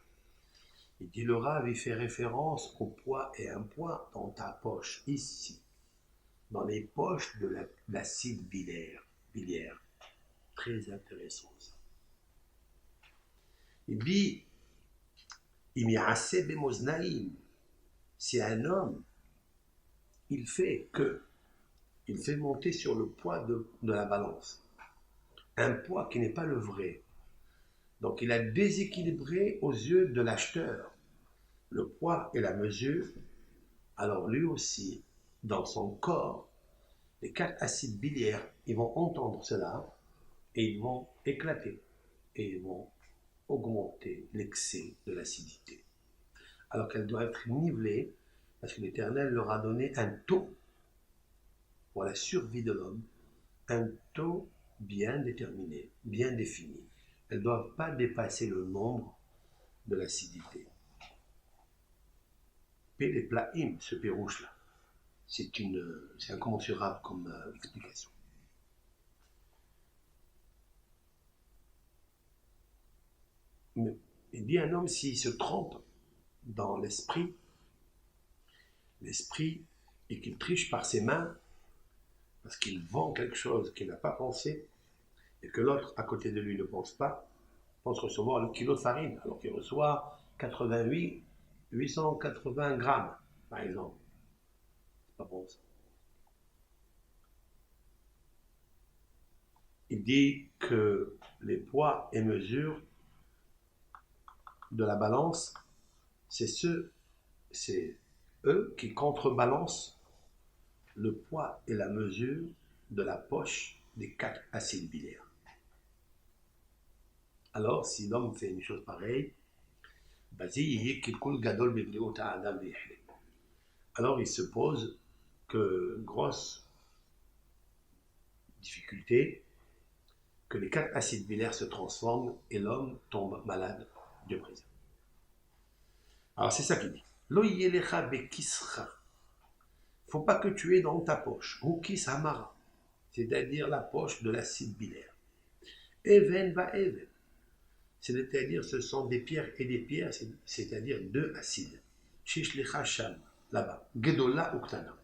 Il dit le Rav, il fait référence au poids et un poids dans ta poche, ici, dans les poches de l'acide biliaire. Très intéressant ça. Il dit, si un homme, il fait monter sur le poids de la balance, un poids qui n'est pas le vrai. Donc il a déséquilibré aux yeux de l'acheteur le poids et la mesure. Alors lui aussi, dans son corps, les 4 acides biliaires, ils vont entendre cela et ils vont éclater et ils vont augmenter l'excès de l'acidité, alors qu'elle doit être nivelée, parce que l'Éternel leur a donné un taux pour la survie de l'homme, un taux bien déterminé, bien défini. Elles ne doivent pas dépasser le nombre de l'acidité. Et les plaïm, ce pérouche-là, c'est incommensurable comme explication. Mais il dit un homme, s'il se trompe dans l'esprit, et qu'il triche par ses mains, parce qu'il vend quelque chose qu'il n'a pas pensé, et que l'autre à côté de lui ne pense pas, pense recevoir le kilo de farine, alors qu'il reçoit 880 grammes, par exemple. C'est pas bon ça. Il dit que les poids et mesures de la balance, c'est eux qui contrebalancent le poids et la mesure de la poche des 4 acides biliaires. Alors, si l'homme fait une chose pareille, alors il se pose que grosse difficulté, que les 4 acides biliaires se transforment et l'homme tombe malade, Dieu préserve. Alors c'est ça qu'il dit. Lo yelecha bekisra. Faut pas que tu aies dans ta poche, hukis hamara, c'est-à-dire la poche de l'acide biliaire. Even va even. C'est-à-dire ce sont des pierres et des pierres, c'est-à-dire 2 acides. Shish lecha sham, là-bas. Gedola uktana.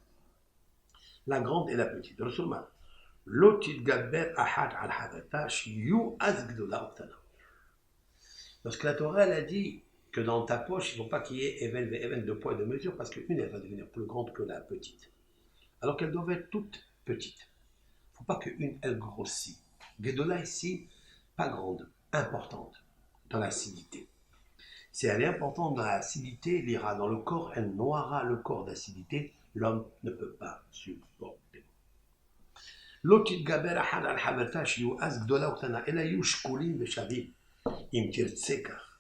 La grande et la petite. Rasulman. Lotit gaber ahad al hadata shiyu az gedola uktana. Lorsque la Torah elle a dit que dans ta poche, il ne faut pas qu'il y ait even de poids et de mesure, parce qu'une, elle va devenir plus grande que la petite. Alors qu'elles doivent être toutes petites. Il ne faut pas qu'une, elle grossit. Gedola ici, pas grande, importante dans l'acidité. Si elle est importante dans l'acidité, elle ira dans le corps, elle noiera le corps d'acidité, l'homme ne peut pas supporter. Lotit gaber ahad al habata shiyu az gedola uktana ela yushkulim veshavim im tirtsekar.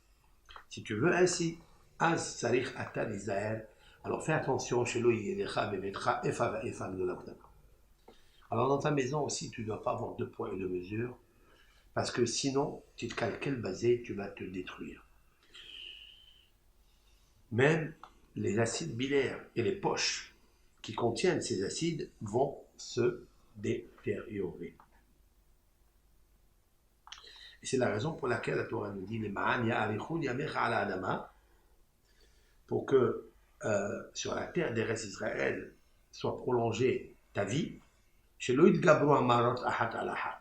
Si tu veux ainsi, az sarich ata l'Israël, alors fais attention chez lo yelecha bevetra efa gedola uktana. Alors dans ta maison aussi, tu ne dois pas avoir de poids et de mesure, parce que sinon, tu te calques basé, tu vas te détruire. Même les acides biliaires et les poches qui contiennent ces acides vont se détériorer. Et c'est la raison pour laquelle la Torah nous dit les ma'an ya'arichun yamecha ala adama, pour que sur la terre d'Eretz Israël soit prolongée ta vie, chez Loïd Gabro Amarot Ahat Alahat.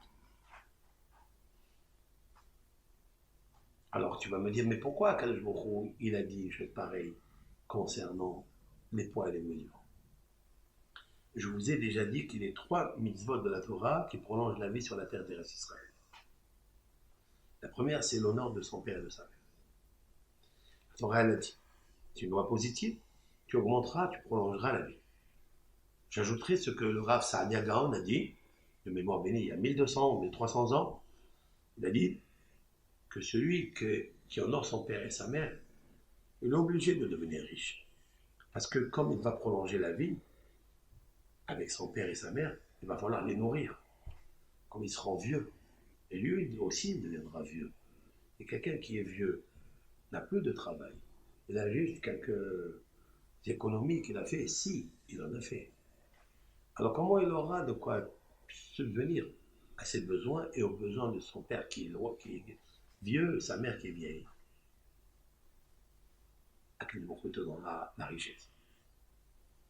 Alors tu vas me dire, mais pourquoi Akadosh Baruch Hu, il a dit une chose pareille concernant les poids et les mesures? Je vous ai déjà dit qu'il y a 3 mitzvot de la Torah qui prolongent la vie sur la terre d'Eretz Israël. La première, c'est l'honneur de son père et de sa mère. La Torah, elle a dit, c'est une loi positive, tu augmenteras, tu prolongeras la vie. J'ajouterai ce que le Rav Saadia Gaon a dit, de mémoire bénie, il y a 1200 ou 1300 ans, il a dit que celui qui honore son père et sa mère, il est obligé de devenir riche. Parce que comme il va prolonger la vie avec son père et sa mère, il va falloir les nourrir. Comme ils seront vieux. Et lui aussi, il deviendra vieux. Et quelqu'un qui est vieux n'a plus de travail. Il a juste quelques économies qu'il a fait, si il en a fait. Alors comment il aura de quoi subvenir à ses besoins et aux besoins de son père qui est vieux, sa mère qui est vieille? Akadosh Baruch Hu te donnera la richesse.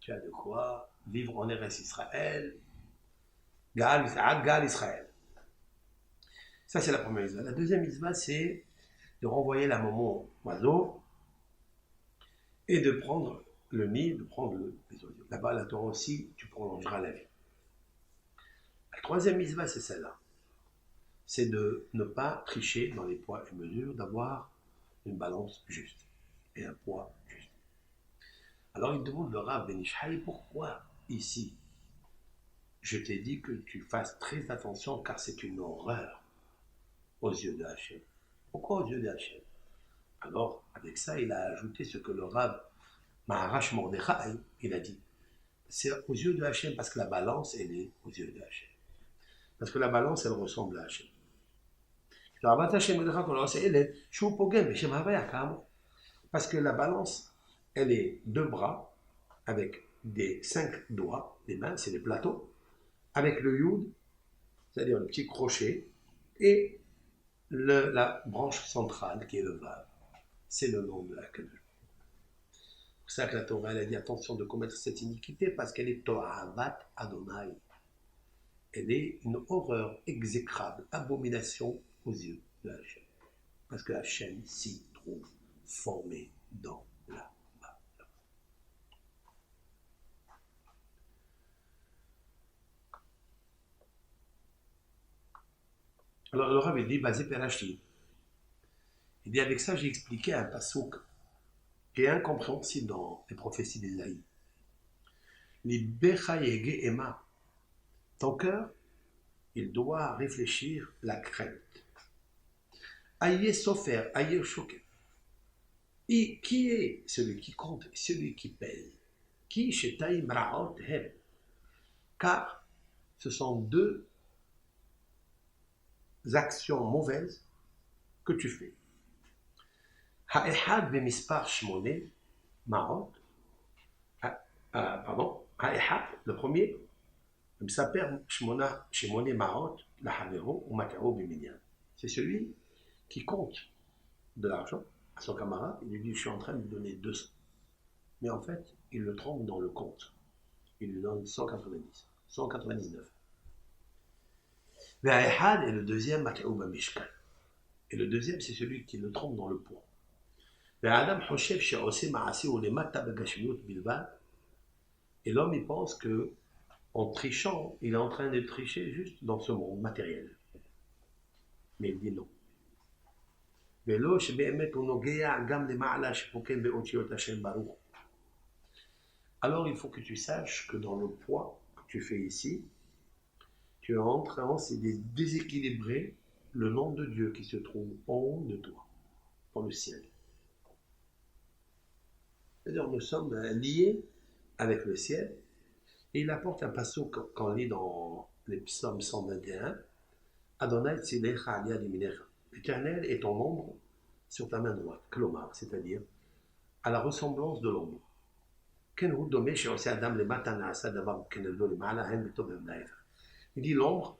Tu as de quoi vivre en Eretz Israël, Gal Israël. Ça c'est la première mitzvah. La deuxième mitzvah c'est de renvoyer la maman oiseau et de prendre le nid, de prendre les oiseaux. Là-bas, la Torah aussi, tu prolongeras la vie. La troisième mitzvah, c'est celle-là. C'est de ne pas tricher dans les poids et mesures, d'avoir une balance juste et un poids juste. Alors, il demande le Rav Ben Ishai, pourquoi ici je t'ai dit que tu fasses très attention car c'est une horreur aux yeux de Hachem. Pourquoi aux yeux de Hachem? Alors, avec ça, il a ajouté ce que le Rav Maharash Mordechai, il a dit. C'est aux yeux de Hachem, parce que la balance, elle est aux yeux de Hachem. Parce que la balance, elle ressemble à Hachem. Parce que la balance, elle est deux bras avec des 5 doigts, les mains, c'est des plateaux, avec le youd, c'est-à-dire le petit crochet, et la branche centrale qui est le vav. C'est le nom de la queue. C'est pour ça que la Torah elle a dit attention de commettre cette iniquité parce qu'elle est To'avat Adonai. Elle est une horreur exécrable, abomination aux yeux de Hachem. Parce que Hachem s'y trouve formé dans la balance. Alors le Rav dit basé Perachim. Il dit avec ça j'ai expliqué un pasouk qui est incompréhensible dans les prophéties d'Ésaïe. L'Ibechayege Ema. Ton cœur, il doit réfléchir la crainte. Aïe Sofer, Aïe Choket. Et qui est celui qui compte, celui qui pèse? Qui Shetaï Mraot Hem? Car ce sont deux actions mauvaises que tu fais. Ha'ehad bemispar shmone ma'ot. Pardon. Ha'ehad, le premier. M'saper shmone ma'ot lahavero ou matero biminian. C'est celui qui compte de l'argent à son camarade. Il lui dit je suis en train de lui donner 200. Mais en fait, il le trompe dans le compte. Il lui donne 190, 199. Ve'ehad est le deuxième matero bimishkan. Et le deuxième, c'est celui qui le trompe dans le poids. Et l'homme, il pense que en trichant, il est en train de tricher juste dans ce monde matériel. Mais il dit non. Alors il faut que tu saches que dans le poids que tu fais ici, tu es en train de déséquilibrer le nom de Dieu qui se trouve en haut de toi, dans le ciel. C'est-à-dire nous sommes liés avec le ciel. Et il apporte un passage qu'on lit dans les psaumes 121. Adonai tzilecha al yad yaminecha. L'Éternel est ton ombre sur ta main droite. Klomar, c'est-à-dire à la ressemblance de l'ombre. Il dit l'ombre,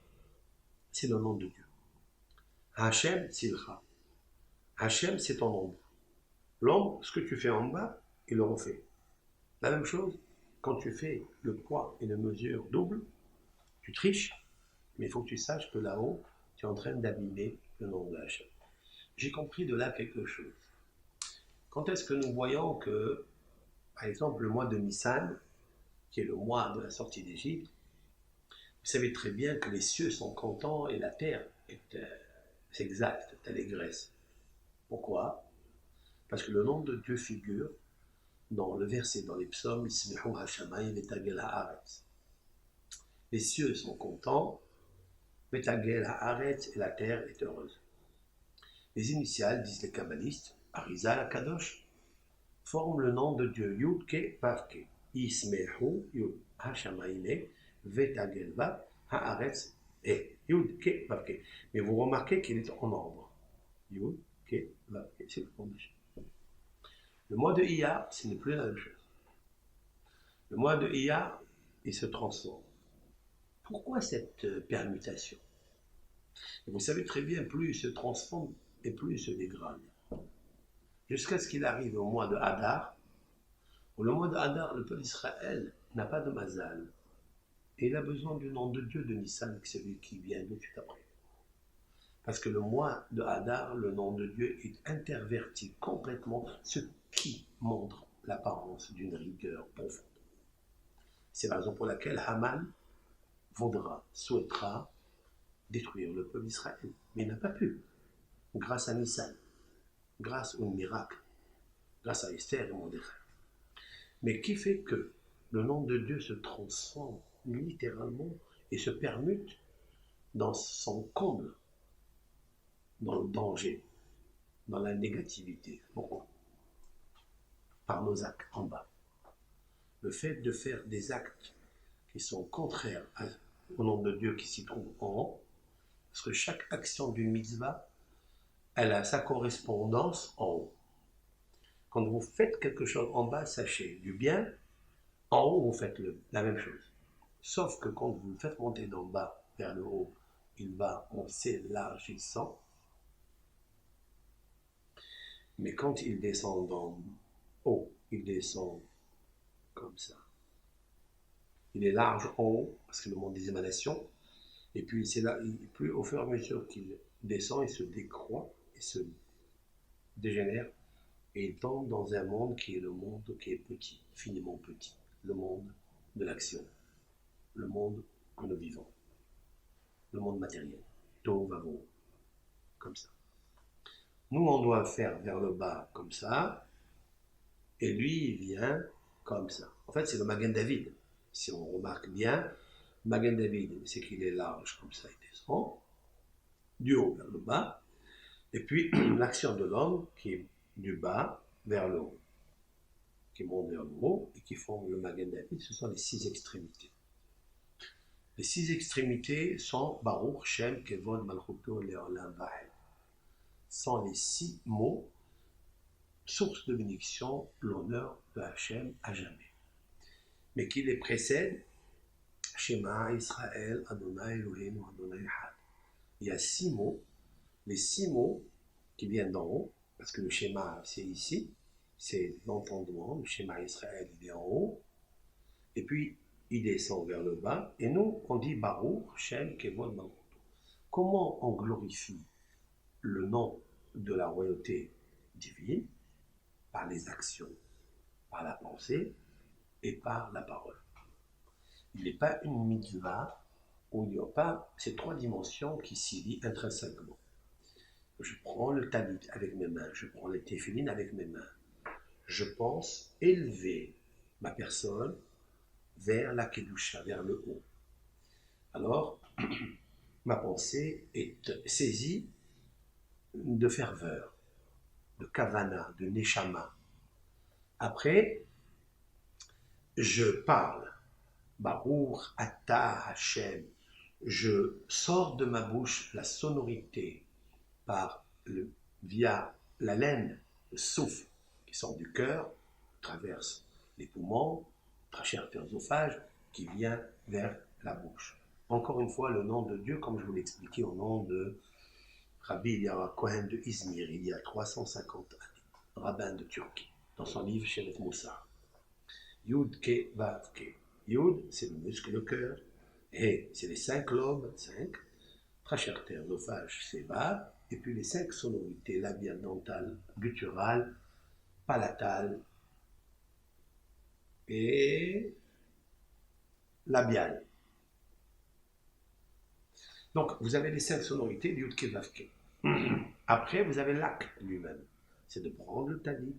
c'est le nom de Dieu. Hachem tzilcha. Hachem, c'est ton ombre. L'ombre, ce que tu fais en bas, il le refait. La même chose, quand tu fais le poids et la mesure double, tu triches, mais il faut que tu saches que là-haut, tu es en train d'abîmer le nom de Hachem. J'ai compris de là quelque chose. Quand est-ce que nous voyons que, par exemple, le mois de Nissan, qui est le mois de la sortie d'Égypte, vous savez très bien que les cieux sont contents et la terre est exacte, allégresse. Pourquoi? Parce que le nom de Dieu figure dans le verset, dans les psaumes, les cieux sont contents, Metagel haaretz, et la terre est heureuse. Les initiales, disent les kabbalistes, Arizal Kadosh, forment le nom de Dieu, Yud-Ke, Vav-Ke. Ismehu, Yud, Hashamayne, Vetagel, Vav, Haaretz, et Yud-Ke, Vav-Ke. Mais vous remarquez qu'il est en ordre. Yud-Ke, Vav-Ke, c'est le fondation. Le mois de Iyar, ce n'est plus la même chose. Le mois de Iyar, il se transforme. Pourquoi cette permutation? Et vous savez très bien, plus il se transforme et plus il se dégrade. Jusqu'à ce qu'il arrive au mois de Hadar, où le mois de Hadar, le peuple d'Israël n'a pas de mazal. Et il a besoin du nom de Dieu de Nissan, celui qui vient de suite après. Parce que le mois de Hadar, le nom de Dieu est interverti complètement, ce qui montre l'apparence d'une rigueur profonde. C'est la raison pour laquelle Haman souhaitera détruire le peuple d'Israël. Mais il n'a pas pu, grâce à Nissan, grâce au miracle, grâce à Esther et Mordechai. Mais qui fait que le nom de Dieu se transforme littéralement et se permute dans son comble, dans le danger. dans la négativité. Pourquoi? Par nos actes en bas. Le fait de faire des actes qui sont contraires au nom de Dieu qui s'y trouve en haut, parce que chaque action d'une mitzvah, elle a sa correspondance en haut. Quand vous faites quelque chose en bas, sachez, du bien, en haut, vous faites la même chose. Sauf que quand vous le faites monter d'en bas vers le haut, il va en s'élargissant. Mais quand il descend d'en haut, il descend comme ça. Il est large en haut, parce que le monde des émanations, et puis c'est là, plus au fur et à mesure qu'il descend, il se décroît, il se dégénère, et il tombe dans un monde qui est le monde qui est petit, finiment petit, le monde de l'action, le monde que nous vivons, le monde matériel. Tout va bon, comme ça. Nous, on doit faire vers le bas comme ça, et lui, il vient comme ça. En fait, c'est le Magen David. Si on remarque bien, Magen David, c'est qu'il est large comme ça, il descend, du haut vers le bas, et puis l'action de l'homme qui est du bas vers le haut, qui monte vers le haut et qui forme le Magen David, ce sont les 6 extrémités. Les 6 extrémités sont Baruch, Shem, Kevod, Malchuto, Leolam, Vahed. Sont les 6 mots, source de bénédiction, l'honneur de Hachem à jamais. Mais qui les précèdent, Shema, Israël, Adonai, Elohim, Adonai, Had. Il y a 6 mots, les 6 mots qui viennent d'en haut, parce que le schéma c'est ici, c'est l'entendement, le schéma Israël il est en haut, et puis il descend vers le bas, et nous on dit Baruch, Shem, Kevod, Malchuto. Comment on glorifie le nom de la royauté divine? Par les actions, par la pensée et par la parole. Il n'est pas une mitzvah où il n'y a pas ces 3 dimensions qui s'y lient intrinsèquement. Je prends le talit avec mes mains, je prends les téphilines avec mes mains. Je pense élever ma personne vers la kedusha, vers le haut. Alors, ma pensée est saisie de ferveur, de kavana, de neshama. Après, je parle, Baruch Ata Hashem. Je sors de ma bouche la sonorité via la laine, le souffle qui sort du cœur, traverse les poumons, trachère l'œsophage, qui vient vers la bouche. Encore une fois, le nom de Dieu, comme je vous l'ai expliqué, au nom de Rabbi Eliyahu Cohen de Izmir, il y a 350 années, rabbin de Turquie, dans son livre Shevet Moussar. Yud Ke Vav Ke. Yud, c'est le muscle, le cœur. He, c'est les 5 lobes, 5. Trachère, l'œsophage, c'est Vav. Et puis les 5 sonorités, labiale, dentale, gutturale, palatale et labiale. Donc, vous avez les 5 sonorités du Yud Ke Vav Ke. Après, vous avez l'acte lui-même. C'est de prendre le talit,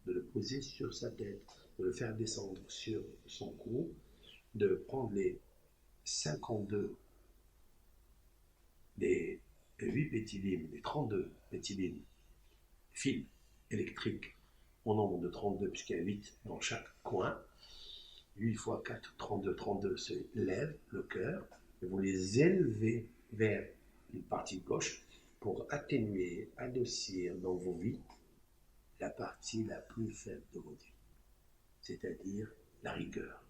de le poser sur sa tête, de le faire descendre sur son cou, de prendre les 52, les 8 pétilim, les 32 pétilim, fils électriques au nombre de 32, puisqu'il y a 8 dans chaque coin. 8 x 4, 32, 32 se lève le cœur, et vous les élevez vers une partie gauche pour atténuer, adoucir dans vos vies la partie la plus faible de vos vies, c'est-à-dire la rigueur.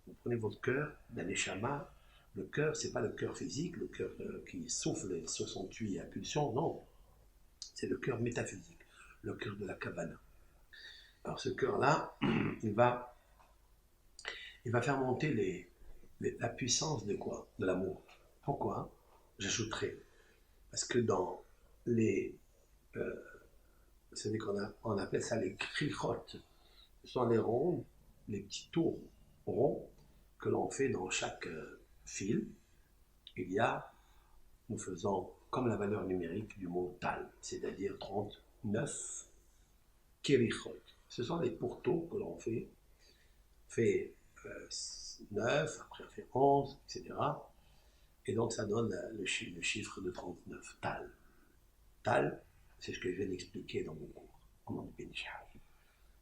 Vous prenez votre cœur, la neshama. Le cœur, c'est pas le cœur physique, le cœur qui souffle les 68 impulsions, non. C'est le cœur métaphysique, le cœur de la Kabbana. Alors ce cœur-là, il va faire monter la puissance de quoi? De l'amour. Pourquoi? J'ajouterai. Parce que dans les... vous savez qu'on appelle ça les krichotes. Ce sont les rondes, les petits tours ronds que l'on fait dans chaque fil. Il y a, nous faisons comme la valeur numérique du mot tal, c'est-à-dire 39 kerichot. Ce sont les pourtours que l'on fait. On fait 9, après on fait 11, etc. Et donc ça donne le chiffre de 39, tal. Tal, C'est ce que je viens d'expliquer dans mon cours, en nom de Benishal.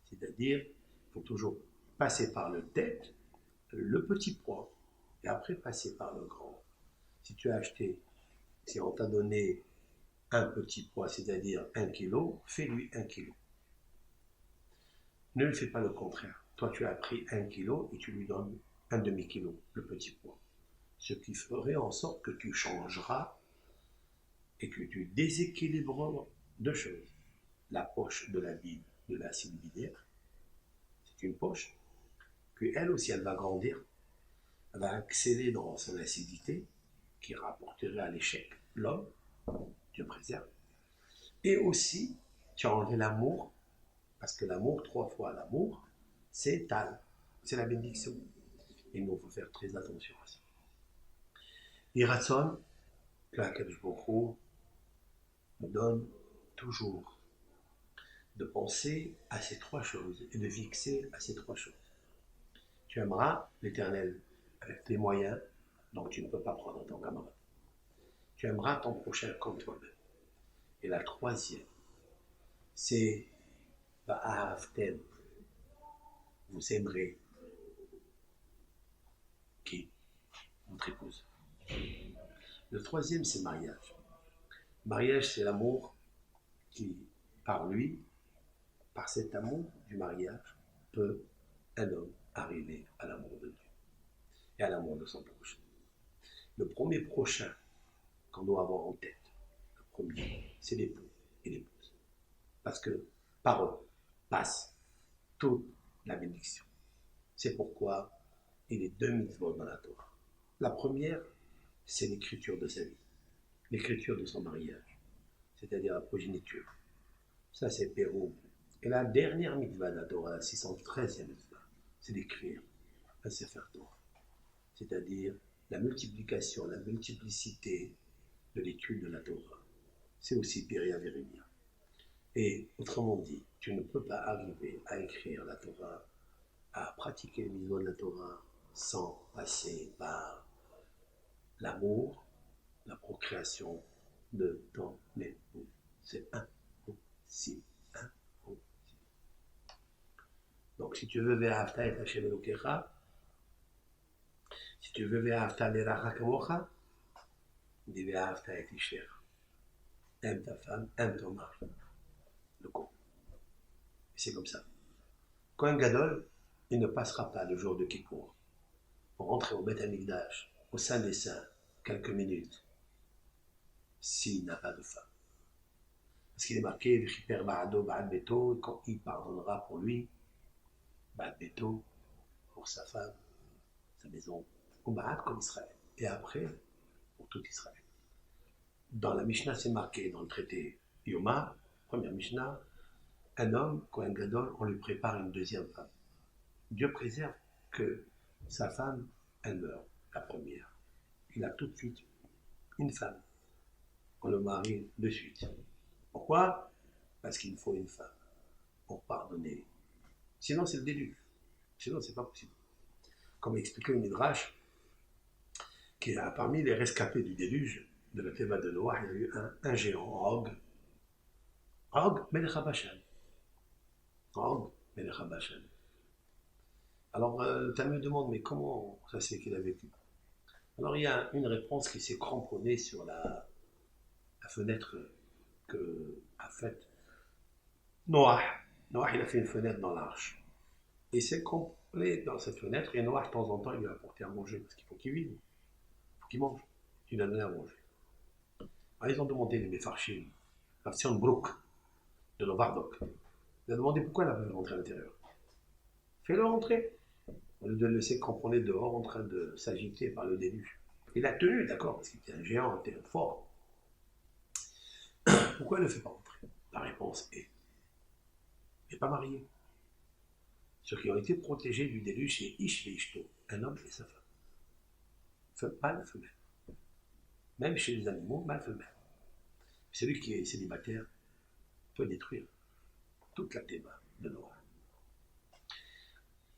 C'est-à-dire, il faut toujours passer par le tête, le petit poids, et après passer par le grand. Si tu as acheté, si on t'a donné un petit poids, c'est-à-dire 1 kilo, fais-lui 1 kilo. Ne le fais pas le contraire. Toi, tu as pris 1 kilo et tu lui donnes un demi-kilo, le petit poids. Ce qui ferait en sorte que tu changeras et que tu déséquilibres deux choses. La poche de la bile, de l'acide biliaire, c'est une poche, puis elle aussi, elle va grandir, elle va exceller dans son acidité, qui rapporterait à l'échec l'homme, Dieu préserve. Et aussi, tu as enlevé l'amour, parce que l'amour, 3 fois l'amour, c'est tal, c'est la bénédiction. Et nous, il faut faire très attention à ça. Iratson, que Akadosh Baruch Hu nous donne toujours de penser à ces 3 choses et de fixer à ces 3 choses. Tu aimeras l'Éternel avec tes moyens, donc tu ne peux pas prendre ton camarade. Tu aimeras ton prochain comme toi-même. Et la 3e, c'est Ba'ahavtem, vous aimerez qui? Votre épouse. Le 3e, c'est mariage. Mariage, c'est l'amour qui, par lui, par cet amour du mariage, peut un homme arriver à l'amour de Dieu et à l'amour de son prochain. Le premier prochain qu'on doit avoir en tête, le premier, c'est l'époux et l'épouse. Parce que par eux passe toute la bénédiction. C'est pourquoi il y a 2 mitzvot dans la Torah. La première, c'est l'écriture de sa vie, l'écriture de son mariage, c'est-à-dire la progéniture. Ça, c'est Pérou. Et la dernière mitzvah de la Torah, la 613e mitzvah, c'est d'écrire un Sefer Torah, c'est-à-dire la multiplication, la multiplicité de l'étude de la Torah. C'est aussi Péria Vérémia. Et autrement dit, tu ne peux pas arriver à écrire la Torah, à pratiquer les mitzvot de la Torah sans passer par l'amour, la procréation de ton époux. C'est impossible. Donc si tu veux Ve'ahavta et Hashem Elokecha, si tu veux Ve'ahavta l'Eracha Kamocha, dis Ve'ahavta et Isher. Aime ta femme, aime ton mari. Le couple. C'est comme ça. Kohen Gadol, il ne passera pas le jour de Kippour pour rentrer au Beth Amikdash, au sein des saints, quelques minutes, s'il n'a pas de femme. Parce qu'il est marqué, V'chiper ba'ado ba'ad beto, quand il pardonnera pour lui, ba'ad beto, pour sa femme, sa maison, ou ba'ad comme Israël. Et après, pour tout Israël. Dans la Mishnah, c'est marqué, dans le traité Yoma, première Mishnah, un homme, Kohen Gadol, on lui prépare une 2e femme. Dieu préserve que sa femme, elle meurt, la première. Il a tout de suite une femme. On le marie de suite. Pourquoi? Parce qu'il faut une femme pour pardonner. Sinon, c'est le déluge. Sinon, c'est pas possible. Comme expliquait le Midrash, qui a parmi les rescapés du déluge, de la Teva de Noah, il y a eu un géant, Og Melech HaBashan. Og Melech HaBashan. Alors, le Talmud demande, mais comment ça c'est qu'il a vécu? Alors, il y a une réponse qui s'est cramponnée sur la fenêtre que a faite Noah. Noah, il a fait une fenêtre dans l'arche. Et c'est complet dans cette fenêtre, et Noah, de temps en temps, il lui a apporté à manger, parce qu'il faut qu'il vive, il faut qu'il mange. Il lui a donné à manger. Alors, ils ont demandé les Mefarchim, Sion Brook, de Novardok. Il a demandé pourquoi elle a pas rentré à l'intérieur. Fais-le rentrer. Au lieu de le laisser cramponner dehors en train de s'agiter par le déluge. Il a tenu, d'accord, parce qu'il était un géant, il était fort. Pourquoi il ne le fait pas rentrer? La réponse est, il n'est pas marié. Ceux qui ont été protégés du déluge, c'est Ish et Ishto, un homme et sa femme. Mâle, femelle. Même chez les animaux, mâle, femelle. Celui qui est célibataire peut détruire toute la théma de Noah.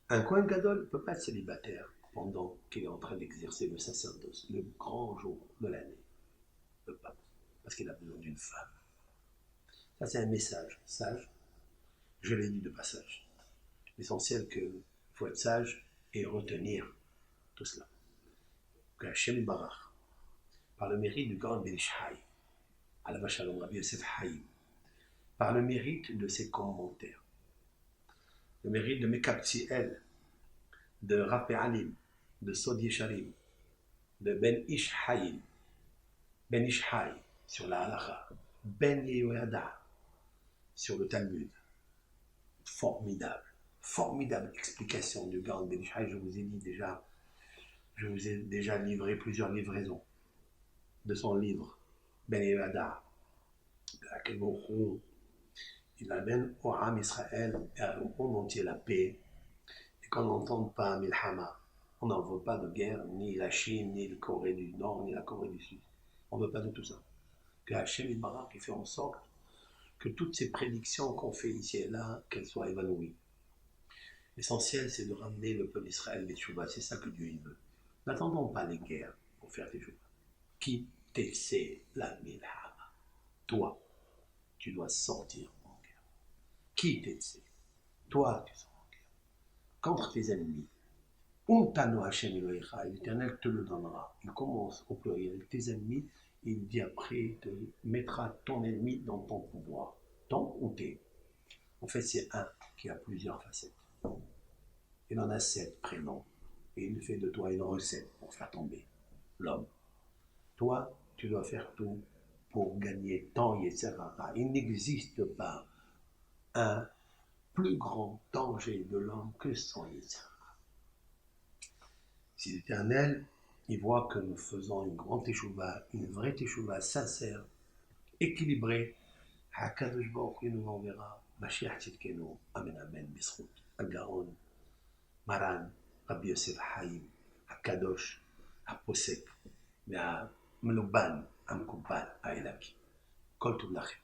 Un Kohen Gadol ne peut pas être célibataire pendant qu'il est en train d'exercer le sacerdoce, le grand jour de l'année. Il ne peut pas, parce qu'il a besoin d'une femme. Ça, c'est un message sage. Je l'ai dit de passage. L'essentiel qu'il faut être sage et retenir tout cela. Que Hachem Barach, par le mérite du grand Ben Ish Chai, Alav Shalom Rabbi Yosef Haïm, par le mérite de ses commentaires, le mérite de Mekabtziel, de Rav Alim, de Sod Yesharim, de Ben Ish Haïm, Ben Ish Hai sur la Halacha, Ben Yehoyada sur le Talmud. Formidable explication du grand Ben Ish Hai. Je vous ai déjà livré plusieurs livraisons de son livre, Ben Yehoyada, à quel moment il amène au Ham Israël et au monde entier la paix, et qu'on n'entende pas Milhama. On n'en veut pas de guerre, ni la Chine, ni la Corée du Nord, ni la Corée du Sud. On ne veut pas de tout ça. Que Hachem Yitbarach fait en sorte que toutes ces prédictions qu'on fait ici et là, qu'elles soient évanouies. L'essentiel, c'est de ramener le peuple d'Israël les Tchouva. C'est ça que Dieu il veut. N'attendons pas les guerres pour faire des Tchouva. Qui t'essaie la Milhama? Toi, tu dois sortir en guerre. Qui t'essaie? Toi, tu sors en guerre. Contre tes ennemis. Untano Hachem Elohecha, l'Éternel te le donnera. Il commence au pluriel, tes ennemis, il dit après, il te mettra ton ennemi dans ton pouvoir. Ton ou tes. En fait, c'est un qui a plusieurs facettes. Il en a 7 prénoms. Et il fait de toi une recette pour faire tomber l'homme. Toi, tu dois faire tout pour gagner ton Yetzirah. Il n'existe pas un plus grand danger de l'homme que son Yetzirah. Si l'Éternel, il voit que nous faisons une grande teshuva, une vraie teshuva sincère, équilibrée, HaKadosh Baruch Hu nous enverra, Mashiach Tzidkenu, Amen Amen, Bisrout, Agaon, Maran, Rabbi Yosef Haïm, HaKadosh, HaPosek, והמלובן, המקובל, האלוקי. כל טוב לכם.